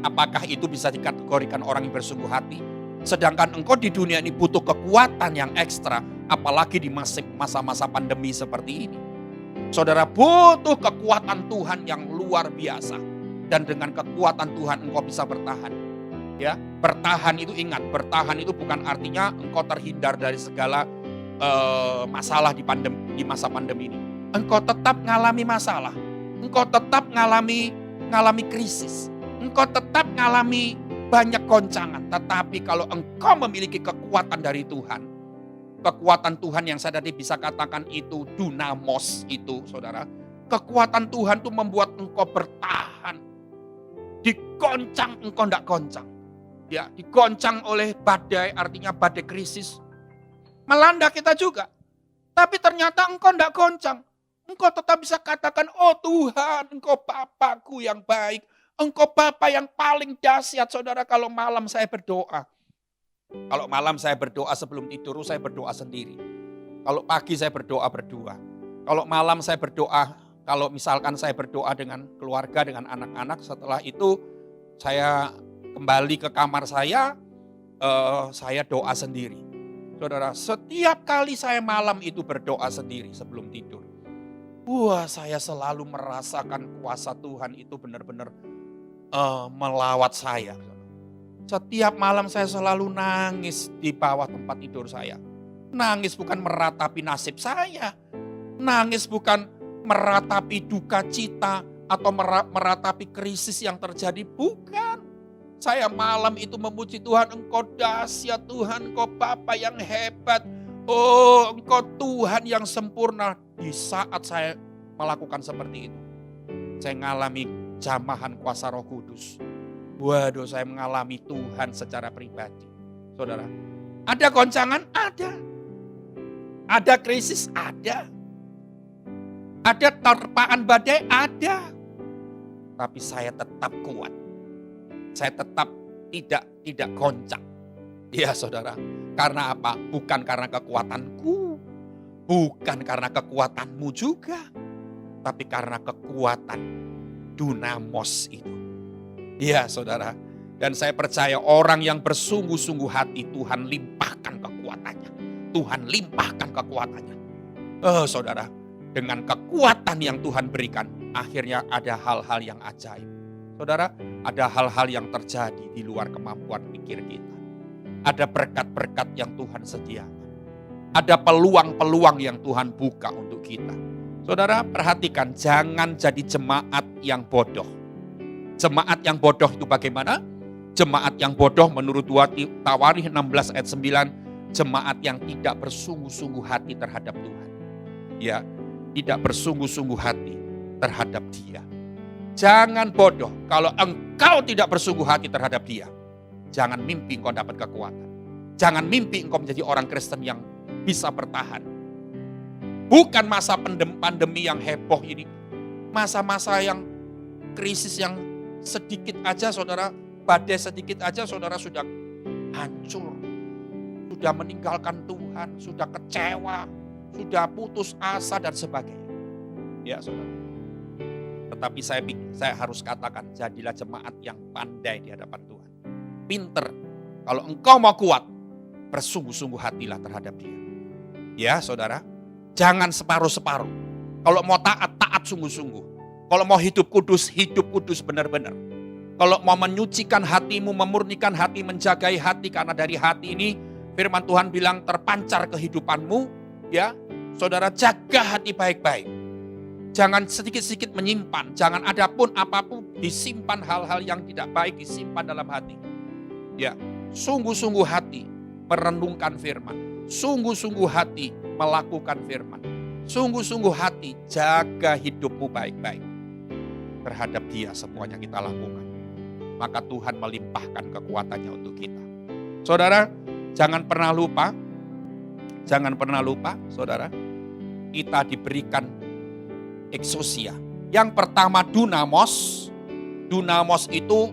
Apakah itu bisa dikategorikan orang yang bersungguh hati? Sedangkan engkau di dunia ini butuh kekuatan yang ekstra. Apalagi di masa-masa pandemi seperti ini. Saudara butuh kekuatan Tuhan yang luar biasa. Dan dengan kekuatan Tuhan engkau bisa bertahan. Ya, bertahan itu ingat. Bertahan itu bukan artinya engkau terhindar dari segala masalah di masa pandemi ini. Engkau tetap ngalami masalah. Engkau tetap ngalami krisis. Engkau tetap ngalami banyak goncangan. Tetapi kalau engkau memiliki kekuatan dari Tuhan. Kekuatan Tuhan yang saya tadi bisa katakan itu dunamos itu saudara. Kekuatan Tuhan itu membuat engkau bertahan. Digoncang engkau tidak goncang. Ya, digoncang oleh badai artinya badai krisis. Melanda kita juga. Tapi ternyata engkau tidak goncang. Engkau tetap bisa katakan, oh Tuhan engkau Bapakku yang baik. Engkau Bapa yang paling dahsyat, saudara. Kalau malam saya berdoa. Kalau malam saya berdoa sebelum tidur, saya berdoa sendiri. Kalau pagi saya berdoa berdua. Kalau malam saya berdoa, kalau misalkan saya berdoa dengan keluarga, dengan anak-anak, setelah itu saya kembali ke kamar saya doa sendiri. Saudara, setiap kali saya malam itu berdoa sendiri sebelum tidur. Wah, saya selalu merasakan kuasa Tuhan itu benar-benar melawat saya. Setiap malam saya selalu nangis di bawah tempat tidur saya. Nangis bukan meratapi nasib saya. Nangis bukan meratapi duka cita atau meratapi krisis yang terjadi. Bukan. Saya malam itu memuji Tuhan, engkau dahsyat Tuhan, engkau Bapa yang hebat. Oh, engkau Tuhan yang sempurna. Di saat saya melakukan seperti itu, saya mengalami jamahan kuasa Roh Kudus. Waduh, saya mengalami Tuhan secara pribadi. Saudara, ada goncangan? Ada. Ada krisis? Ada. Ada terpaan badai? Ada. Tapi saya tetap kuat. Saya tetap tidak goncang. Ya saudara, karena apa? Bukan karena kekuatanku. Bukan karena kekuatanmu juga. Tapi karena kekuatan dunamos itu. Ya saudara. Dan saya percaya orang yang bersungguh-sungguh hati Tuhan limpahkan kekuatannya. Tuhan limpahkan kekuatannya. Oh saudara, dengan kekuatan yang Tuhan berikan, akhirnya ada hal-hal yang ajaib. Saudara, ada hal-hal yang terjadi di luar kemampuan pikir kita. Ada berkat-berkat yang Tuhan sediakan. Ada peluang-peluang yang Tuhan buka untuk kita. Saudara, perhatikan, jangan jadi jemaat yang bodoh. Jemaat yang bodoh itu bagaimana? Jemaat yang bodoh menurut 2 Tawarikh 16 ayat 9, jemaat yang tidak bersungguh-sungguh hati terhadap Tuhan. Ya, tidak bersungguh-sungguh hati terhadap Dia. Jangan bodoh, kalau engkau tidak bersungguh hati terhadap Dia, jangan mimpi engkau dapat kekuatan. Jangan mimpi engkau menjadi orang Kristen yang bisa bertahan. Bukan masa pandemi yang heboh ini. Masa-masa yang krisis yang sedikit aja saudara, badai sedikit aja saudara sudah hancur. Sudah meninggalkan Tuhan, sudah kecewa, sudah putus asa dan sebagainya. Ya saudara. Tetapi saya harus katakan, jadilah jemaat yang pandai di hadapan Tuhan. Pinter. Kalau engkau mau kuat, bersungguh-sungguh hatilah terhadap Dia. Ya saudara, jangan separuh-separuh. Kalau mau taat, taat sungguh-sungguh. Kalau mau hidup kudus benar-benar. Kalau mau menyucikan hatimu, memurnikan hati, menjagai hati, karena dari hati ini firman Tuhan bilang terpancar kehidupanmu, ya. Saudara, jaga hati baik-baik. Jangan sedikit-sedikit menyimpan, jangan ada pun apapun disimpan, hal-hal yang tidak baik disimpan dalam hati. Ya, sungguh-sungguh hati merenungkan firman, sungguh-sungguh hati melakukan firman, sungguh-sungguh hati jaga hidupmu baik-baik. Terhadap Dia semuanya kita lakukan, maka Tuhan melimpahkan kekuatannya untuk kita. Saudara, jangan pernah lupa, saudara, kita diberikan eksosia. Yang pertama dunamos. Dunamos itu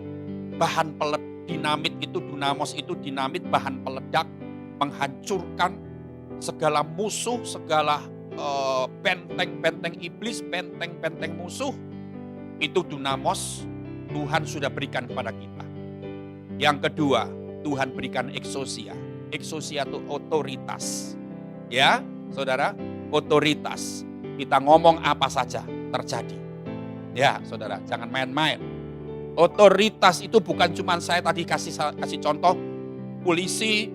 bahan peledak, dunamos itu dinamit, bahan peledak, menghancurkan segala musuh, segala benteng-benteng iblis, benteng-benteng musuh. Itu dunamos, Tuhan sudah berikan kepada kita. Yang kedua, Tuhan berikan eksosia. Eksosia itu otoritas. Ya, saudara, otoritas. Kita ngomong apa saja terjadi. Ya, saudara, jangan main-main. Otoritas itu bukan cuma saya tadi kasih contoh, polisi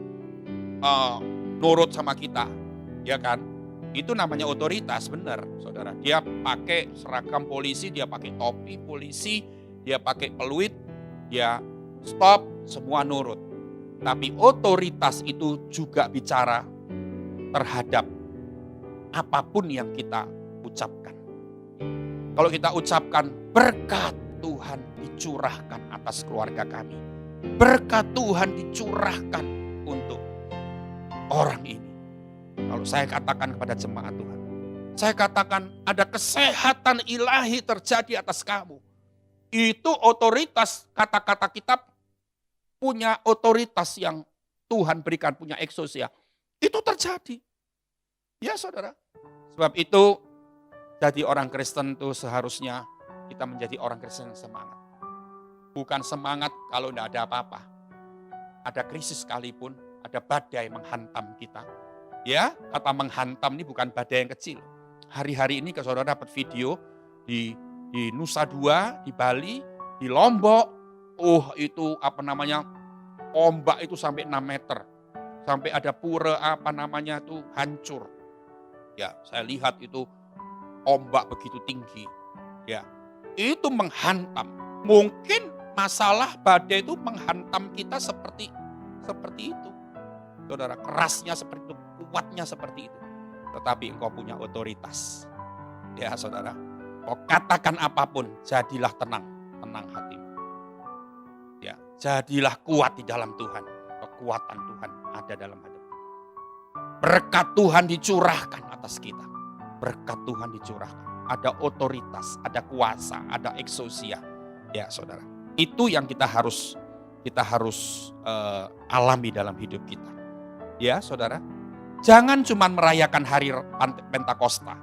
nurut sama kita, ya kan? Itu namanya otoritas, benar, saudara. Dia pakai seragam polisi, dia pakai topi polisi, dia pakai peluit, dia stop, semua nurut. Tapi otoritas itu juga bicara terhadap apapun yang kita ucapkan. Kalau kita ucapkan berkat Tuhan dicurahkan atas keluarga kami, berkat Tuhan dicurahkan untuk orang ini. Kalau saya katakan kepada jemaat Tuhan, saya katakan ada kesehatan ilahi terjadi atas kamu. Itu otoritas, kata-kata kita punya otoritas yang Tuhan berikan, punya eksosia. Itu terjadi. Ya saudara. Sebab itu jadi orang Kristen itu seharusnya kita menjadi orang Kristen yang semangat. Bukan semangat kalau tidak ada apa-apa. Ada krisis sekalipun, ada badai menghantam kita. Ya, kata menghantam ini bukan badai yang kecil. Hari-hari ini kalau saudara dapat video di Nusa Dua, di Bali, di Lombok, itu ombak itu sampai 6 meter. Sampai ada pura itu hancur. Ya, saya lihat itu ombak begitu tinggi. Ya, itu menghantam. Mungkin masalah badai itu menghantam kita seperti itu. Saudara, kerasnya seperti itu, kuatnya seperti itu. Tetapi engkau punya otoritas. Ya saudara, kau katakan apapun, jadilah tenang hatimu. Ya, jadilah kuat di dalam Tuhan. Kekuatan Tuhan ada dalam hidupmu. Berkat Tuhan dicurahkan atas kita. Berkat Tuhan dicurahkan. Ada otoritas, ada kuasa, ada eksosia. Ya saudara, itu yang kita harus alami dalam hidup kita. Ya saudara, jangan cuma merayakan hari Pentakosta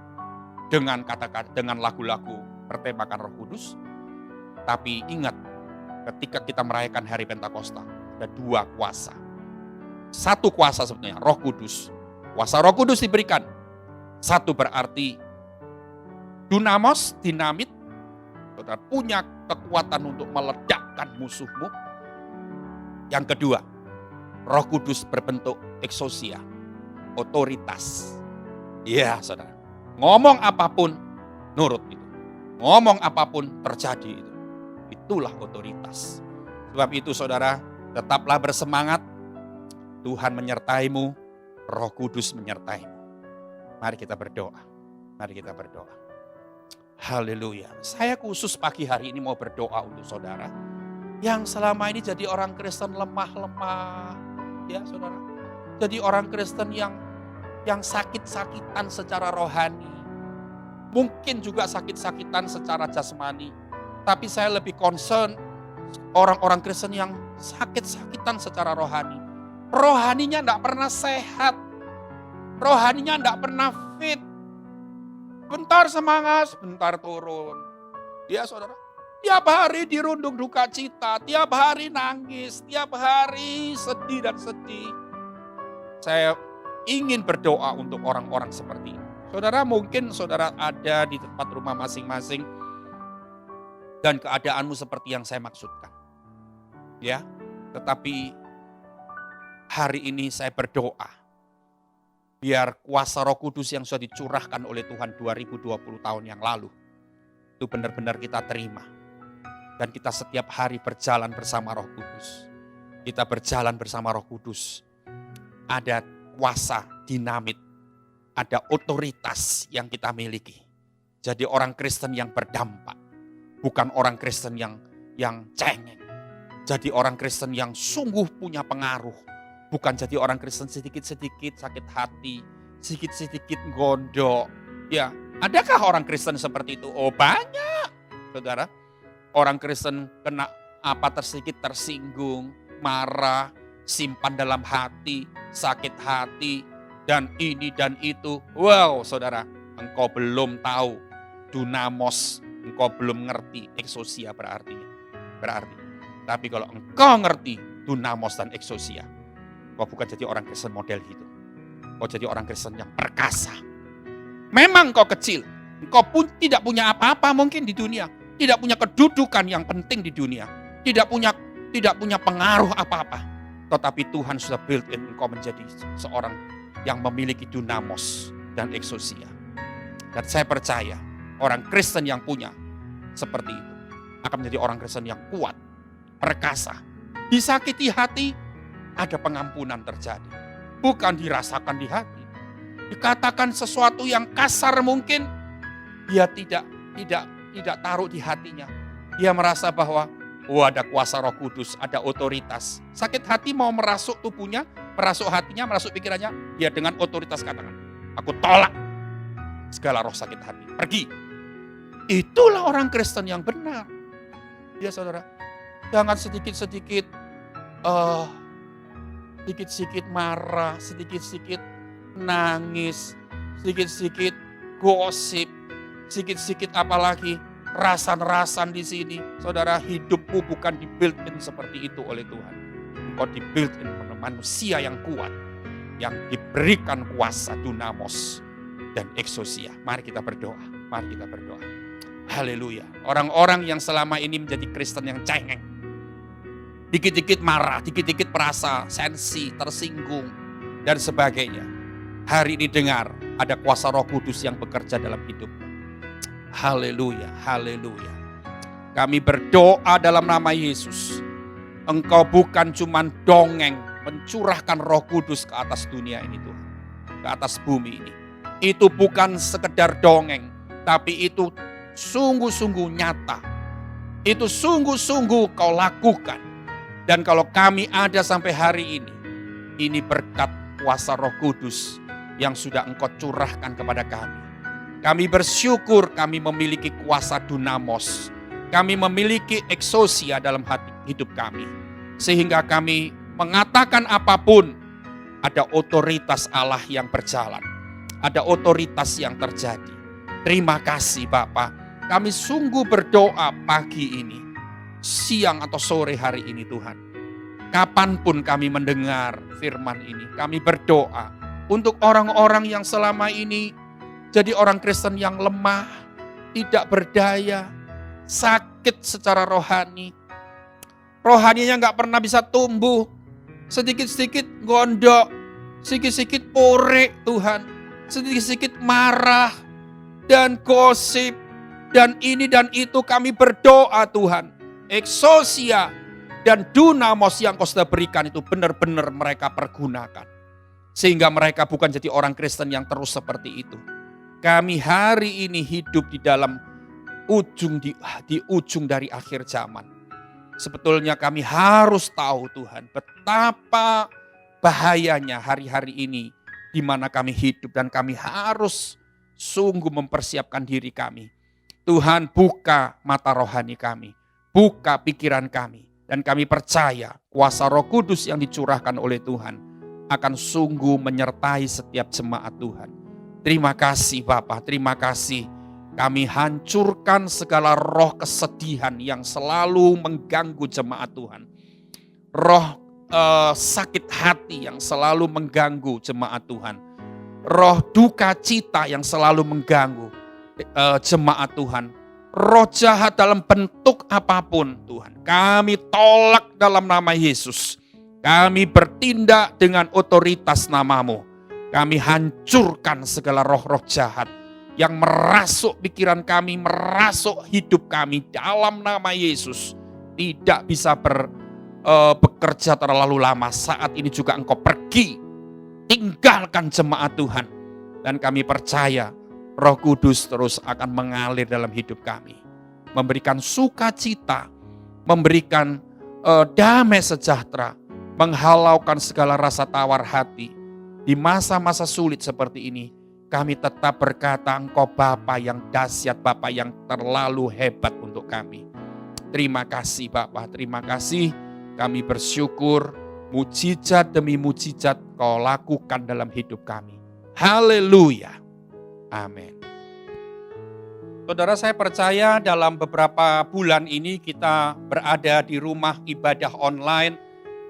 dengan kata-kata, dengan lagu-lagu bertemakan Roh Kudus. Tapi ingat, ketika kita merayakan hari Pentakosta, ada 2 kuasa. Satu kuasa sebetulnya, Roh Kudus. Kuasa Roh Kudus diberikan. Satu berarti dunamos, dinamit, saudara punya kekuatan untuk meledakkan musuhmu. Yang kedua, Roh Kudus berbentuk eksosia, otoritas. Ya saudara, ngomong apapun nurut itu. Ngomong apapun terjadi itu. Itulah otoritas. Sebab itu saudara, tetaplah bersemangat. Tuhan menyertaimu, Roh Kudus menyertaimu. Mari kita berdoa. Mari kita berdoa. Haleluya. Saya khusus pagi hari ini mau berdoa untuk saudara yang selama ini jadi orang Kristen lemah-lemah. Ya saudara, jadi orang Kristen yang sakit-sakitan secara rohani. Mungkin juga sakit-sakitan secara jasmani. Tapi saya lebih concern orang-orang Kristen yang sakit-sakitan secara rohani. Rohaninya tidak pernah sehat. Rohaninya tidak pernah fit. Bentar semangat, bentar turun. Ya saudara, tiap hari dirundung duka cita, tiap hari nangis, tiap hari sedih dan sedih. Saya ingin berdoa untuk orang-orang seperti ini. Saudara, mungkin saudara ada di tempat rumah masing-masing dan keadaanmu seperti yang saya maksudkan. Ya, tetapi hari ini saya berdoa, biar kuasa Roh Kudus yang sudah dicurahkan oleh Tuhan 2020 tahun yang lalu, itu benar-benar kita terima. Dan kita setiap hari berjalan bersama Roh Kudus. Kita berjalan bersama Roh Kudus. Ada kuasa dinamit, ada otoritas yang kita miliki. Jadi orang Kristen yang berdampak, bukan orang Kristen yang cengeng. Jadi orang Kristen yang sungguh punya pengaruh, bukan jadi orang Kristen sedikit-sedikit sakit hati, sedikit-sedikit gondok. Ya, adakah orang Kristen seperti itu? Oh banyak, saudara. Orang Kristen kena apa sedikit tersinggung, marah, simpan dalam hati, sakit hati, dan ini dan itu. Wow, saudara, engkau belum tahu dunamos, engkau belum ngerti eksosia berarti. Tapi kalau engkau ngerti dunamos dan eksosia, kau bukan jadi orang Kristen model itu. Kau jadi orang Kristen yang perkasa. Memang kau kecil, engkau pun tidak punya apa-apa mungkin di dunia. Tidak punya kedudukan yang penting di dunia. Tidak punya pengaruh apa-apa. Tetapi Tuhan sudah build in engkau menjadi seorang yang memiliki dunamos dan eksosia. Dan saya percaya orang Kristen yang punya seperti itu akan menjadi orang Kristen yang kuat, perkasa. Disakiti hati, ada pengampunan terjadi. Bukan dirasakan di hati. Dikatakan sesuatu yang kasar mungkin, dia tidak taruh di hatinya. Dia merasa bahwa ada kuasa Roh Kudus, ada otoritas. Sakit hati mau merasuk tubuhnya, merasuk hatinya, merasuk pikirannya. Dia dengan otoritas katakan, aku tolak segala roh sakit hati. Pergi. Itulah orang Kristen yang benar. Ya saudara, jangan sedikit-sedikit marah, sedikit-sedikit nangis, sedikit-sedikit gosip, sedikit-sedikit apalagi rasan-rasan di sini. Saudara, hidupmu bukan di-built-in seperti itu oleh Tuhan. Engkau di-built-in oleh manusia yang kuat, yang diberikan kuasa dunamos dan eksosia. Mari kita berdoa. Haleluya. Orang-orang yang selama ini menjadi Kristen yang cengeng, dikit-dikit marah, dikit-dikit merasa sensi, tersinggung, dan sebagainya. Hari ini dengar ada kuasa Roh Kudus yang bekerja dalam hidupmu. Haleluya, haleluya. Kami berdoa dalam nama Yesus. Engkau bukan cuma dongeng mencurahkan Roh Kudus ke atas dunia ini Tuhan. Ke atas bumi ini. Itu bukan sekedar dongeng, tapi itu sungguh-sungguh nyata. Itu sungguh-sungguh kau lakukan. Dan kalau kami ada sampai hari ini berkat kuasa Roh Kudus yang sudah engkau curahkan kepada kami. Kami bersyukur kami memiliki kuasa dunamos. Kami memiliki eksosia dalam hidup kami. Sehingga kami mengatakan apapun, ada otoritas Allah yang berjalan. Ada otoritas yang terjadi. Terima kasih Bapa. Kami sungguh berdoa pagi ini, siang atau sore hari ini Tuhan. Kapanpun kami mendengar firman ini, kami berdoa untuk orang-orang yang selama ini jadi orang Kristen yang lemah, tidak berdaya, sakit secara rohani. Rohaninya gak pernah bisa tumbuh, sedikit-sedikit gondok, sedikit-sedikit porek Tuhan, sedikit-sedikit marah dan gosip dan ini dan itu. Kami berdoa Tuhan, eksosia dan dunamos yang kau sudah berikan itu benar-benar mereka pergunakan. Sehingga mereka bukan jadi orang Kristen yang terus seperti itu. Kami hari ini hidup di dalam di ujung dari akhir zaman. Sebetulnya kami harus tahu Tuhan betapa bahayanya hari-hari ini di mana kami hidup, dan kami harus sungguh mempersiapkan diri kami. Tuhan, buka mata rohani kami, buka pikiran kami, dan kami percaya kuasa Roh Kudus yang dicurahkan oleh Tuhan akan sungguh menyertai setiap jemaat Tuhan. Terima kasih Bapa, terima kasih. Kami hancurkan segala roh kesedihan yang selalu mengganggu jemaat Tuhan. Roh sakit hati yang selalu mengganggu jemaat Tuhan. Roh duka cita yang selalu mengganggu jemaat Tuhan. roh jahat dalam bentuk apapun Tuhan, kami tolak dalam nama Yesus. Kami bertindak dengan otoritas nama-Mu. Kami hancurkan segala roh-roh jahat yang merasuk pikiran kami, merasuk hidup kami dalam nama Yesus. Tidak bisa bekerja terlalu lama. Saat ini juga Engkau pergi, tinggalkan jemaat Tuhan. Dan kami percaya Roh Kudus terus akan mengalir dalam hidup kami. Memberikan sukacita, memberikan damai sejahtera, menghalaukan segala rasa tawar hati. Di masa-masa sulit seperti ini, kami tetap berkata Engkau Bapa yang dahsyat, Bapa yang terlalu hebat untuk kami. Terima kasih Bapa, terima kasih. Kami bersyukur, mujizat demi mujizat Kau lakukan dalam hidup kami. Haleluya. Amin. Saudara, saya percaya dalam beberapa bulan ini kita berada di rumah ibadah online,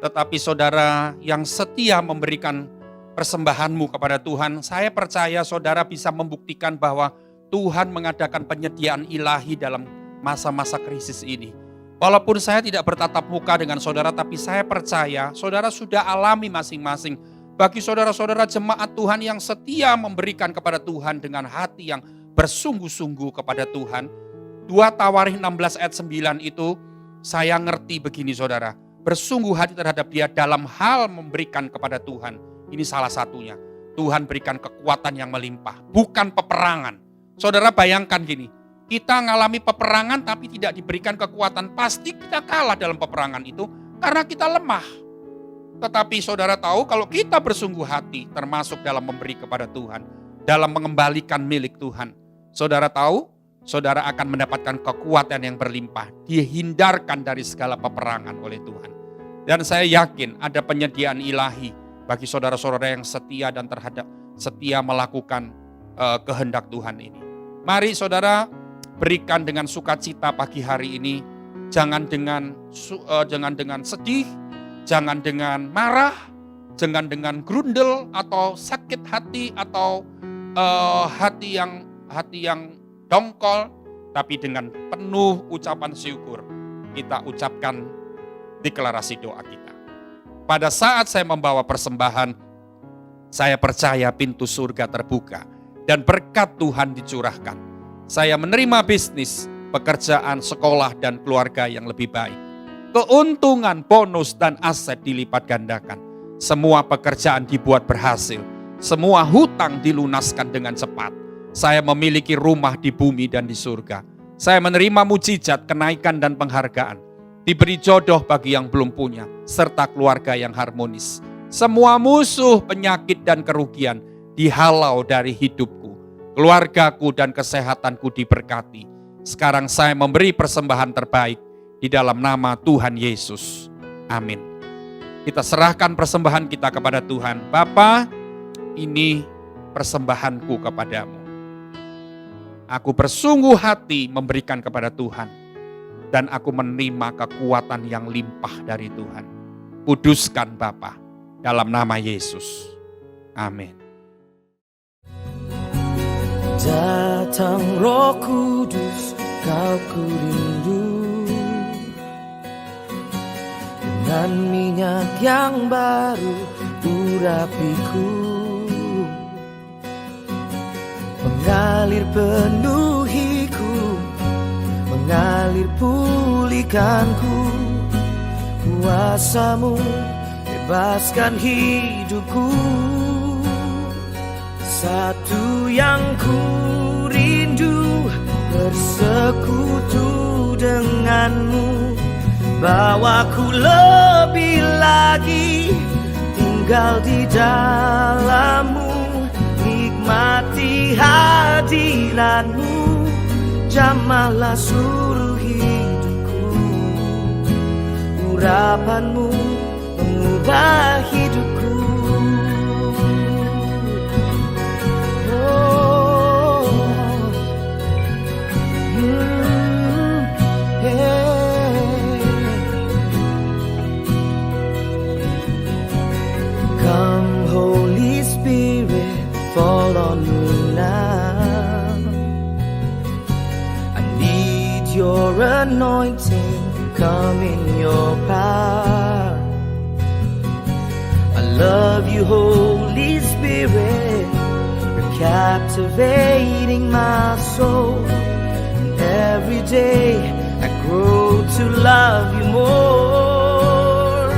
tetapi saudara yang setia memberikan persembahanmu kepada Tuhan, saya percaya saudara bisa membuktikan bahwa Tuhan mengadakan penyediaan ilahi dalam masa-masa krisis ini. Walaupun saya tidak bertatap muka dengan saudara, tapi saya percaya saudara sudah alami masing-masing. Bagi saudara-saudara jemaat Tuhan yang setia memberikan kepada Tuhan dengan hati yang bersungguh-sungguh kepada Tuhan. 2 Tawarikh 16 ayat 9 itu saya ngerti begini saudara. Bersungguh hati terhadap Dia dalam hal memberikan kepada Tuhan. Ini salah satunya. Tuhan berikan kekuatan yang melimpah, bukan peperangan. Saudara bayangkan gini, kita ngalami peperangan tapi tidak diberikan kekuatan. Pasti kita kalah dalam peperangan itu karena kita lemah. Tetapi saudara tahu kalau kita bersungguh hati termasuk dalam memberi kepada Tuhan, dalam mengembalikan milik Tuhan. Saudara tahu, saudara akan mendapatkan kekuatan yang berlimpah, dihindarkan dari segala peperangan oleh Tuhan. Dan saya yakin ada penyediaan ilahi bagi saudara-saudara yang setia dan setia melakukan kehendak Tuhan ini. Mari saudara berikan dengan sukacita pagi hari ini, jangan dengan sedih, jangan dengan marah, jangan dengan grundel atau sakit hati atau hati yang dongkol, tapi dengan penuh ucapan syukur kita ucapkan deklarasi doa kita. Pada saat saya membawa persembahan, saya percaya pintu surga terbuka dan berkat Tuhan dicurahkan. Saya menerima bisnis, pekerjaan, sekolah, dan keluarga yang lebih baik. Keuntungan, bonus, dan aset dilipat gandakan. Semua pekerjaan dibuat berhasil. Semua hutang dilunaskan dengan cepat. Saya memiliki rumah di bumi dan di surga. Saya menerima mujizat, kenaikan, dan penghargaan. Diberi jodoh bagi yang belum punya, serta keluarga yang harmonis. Semua musuh, penyakit, dan kerugian dihalau dari hidupku. Keluargaku dan kesehatanku diberkati. Sekarang saya memberi persembahan terbaik di dalam nama Tuhan Yesus. Amin. Kita serahkan persembahan kita kepada Tuhan. Bapa, ini persembahanku kepadamu. Aku bersungguh hati memberikan kepada Tuhan. Dan aku menerima kekuatan yang limpah dari Tuhan. Kuduskan Bapa dalam nama Yesus. Amin. Datang Roh Kudus, Kau ku rindu. Dengan minyak yang baru urapiku, mengalir penuhiku, mengalir pulihkanku. Kuasa-Mu bebaskan hidupku. Satu yang ku rindu, bersekutu denganmu. Bawaku lebih lagi tinggal di dalam-Mu. Nikmati hadirat-Mu, jamahlah seluruh hidupku. Urapan-Mu mengubah hidupku. Come Holy Spirit, fall on me now. I need your anointing, come in your power. I love you, Holy Spirit, you're captivating my soul. And every day I grow to love you more.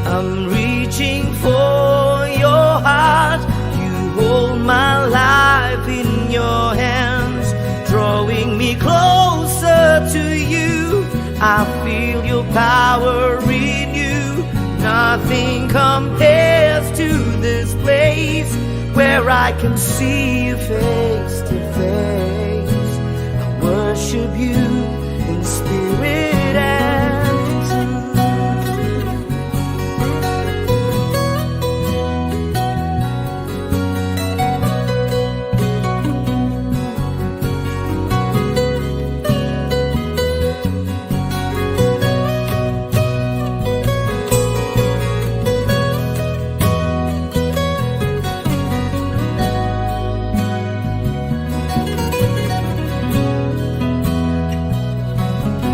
I'm reaching for your heart, you hold my life in your hands, drawing me closer to you. I feel your power in you. Nothing compares to this place where I can see you face to face. I worship you in spirit and in truth.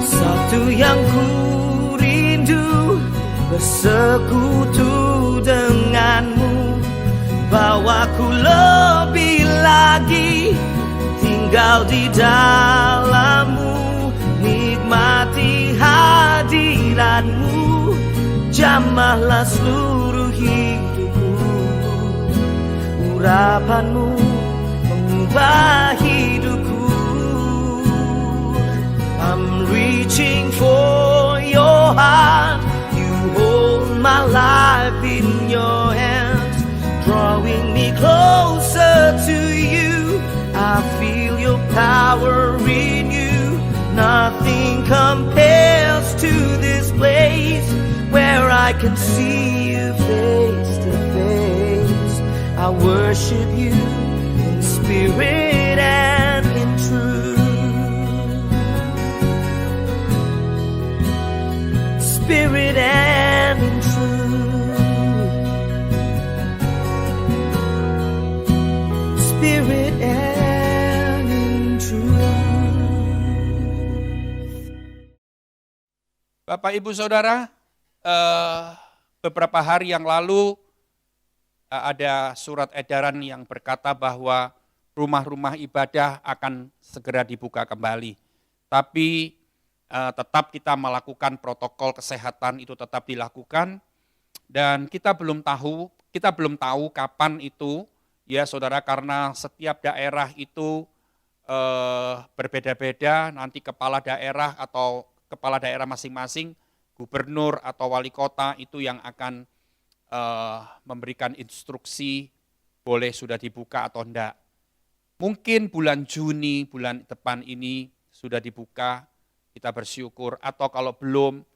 Satu yang ku rindu, bersekutu denganmu, bawaku lebih lagi tinggal di dalammu, nikmati hadiratmu, jamahlah seluruh hidupku. Urapanmu mengubah hidupku. I'm reaching for your heart, you hold my life in your hands, drawing me closer to you. I feel your power in you. Nothing compares to this place where I can see you face to face. I worship you in spirit and in truth. Spirit and in truth. Spirit and in truth. Bapak, Ibu, Saudara, beberapa hari yang lalu ada surat edaran yang berkata bahwa rumah-rumah ibadah akan segera dibuka kembali. Tapi tetap kita melakukan protokol kesehatan, itu tetap dilakukan, dan kita belum tahu kapan itu, ya saudara, karena setiap daerah itu berbeda-beda. Nanti kepala daerah atau kepala daerah masing-masing, gubernur atau wali kota itu yang akan memberikan instruksi boleh sudah dibuka atau enggak. Mungkin bulan Juni, bulan depan ini sudah dibuka. Kita bersyukur, atau kalau belum,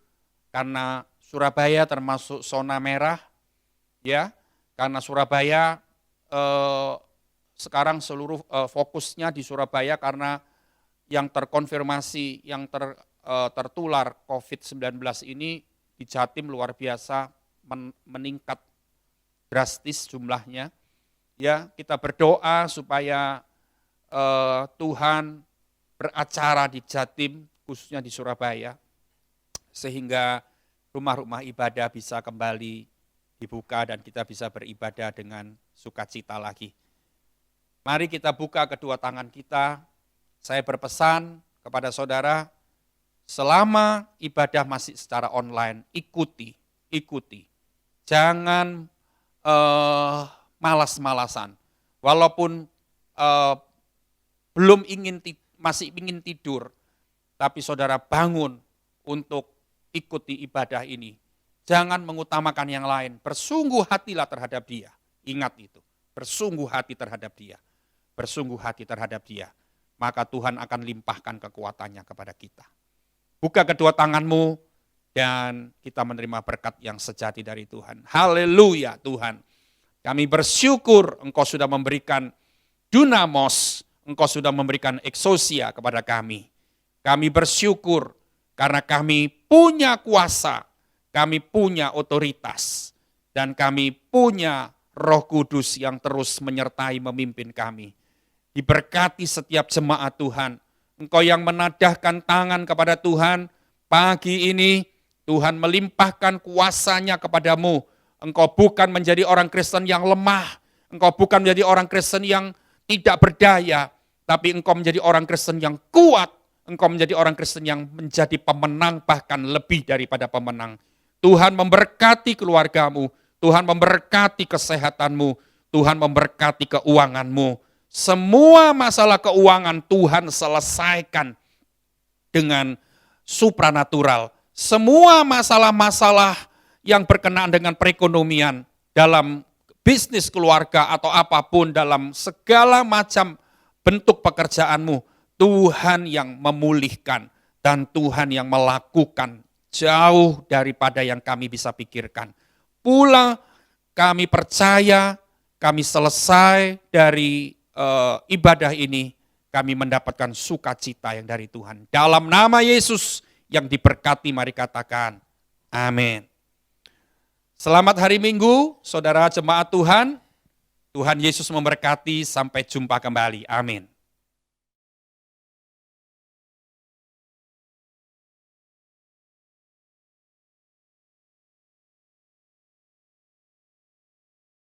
karena Surabaya termasuk zona merah, ya, karena Surabaya sekarang seluruh fokusnya di Surabaya karena yang terkonfirmasi, yang tertular COVID-19 ini di Jatim luar biasa meningkat drastis jumlahnya. Ya, kita berdoa supaya Tuhan beracara di Jatim, khususnya di Surabaya, sehingga rumah-rumah ibadah bisa kembali dibuka dan kita bisa beribadah dengan sukacita lagi. Mari kita buka kedua tangan kita. Saya berpesan kepada saudara, selama ibadah masih secara online, ikuti. Jangan malas-malasan. Walaupun masih ingin tidur, tapi saudara bangun untuk ikuti ibadah ini. Jangan mengutamakan yang lain. Bersungguh hatilah terhadap dia. Ingat itu. Bersungguh hati terhadap dia. Bersungguh hati terhadap dia. Maka Tuhan akan limpahkan kekuatannya kepada kita. Buka kedua tanganmu dan kita menerima berkat yang sejati dari Tuhan. Haleluya Tuhan. Kami bersyukur Engkau sudah memberikan dunamos. Engkau sudah memberikan eksosia kepada kami. Kami bersyukur karena kami punya kuasa, kami punya otoritas, dan kami punya Roh Kudus yang terus menyertai memimpin kami. Diberkati setiap jemaat Tuhan, engkau yang menadahkan tangan kepada Tuhan, pagi ini Tuhan melimpahkan kuasa-Nya kepadamu. Engkau bukan menjadi orang Kristen yang lemah, engkau bukan menjadi orang Kristen yang tidak berdaya, tapi engkau menjadi orang Kristen yang kuat, engkau menjadi orang Kristen yang menjadi pemenang, bahkan lebih daripada pemenang. Tuhan memberkati keluargamu, Tuhan memberkati kesehatanmu, Tuhan memberkati keuanganmu. Semua masalah keuangan Tuhan selesaikan dengan supranatural. Semua masalah-masalah yang berkenaan dengan perekonomian dalam bisnis keluarga atau apapun dalam segala macam bentuk pekerjaanmu, Tuhan yang memulihkan dan Tuhan yang melakukan jauh daripada yang kami bisa pikirkan. Pula kami percaya, kami selesai dari ibadah ini, kami mendapatkan sukacita yang dari Tuhan. Dalam nama Yesus yang diberkati, mari katakan amin. Selamat hari Minggu, saudara jemaat Tuhan. Tuhan Yesus memberkati, sampai jumpa kembali. Amin.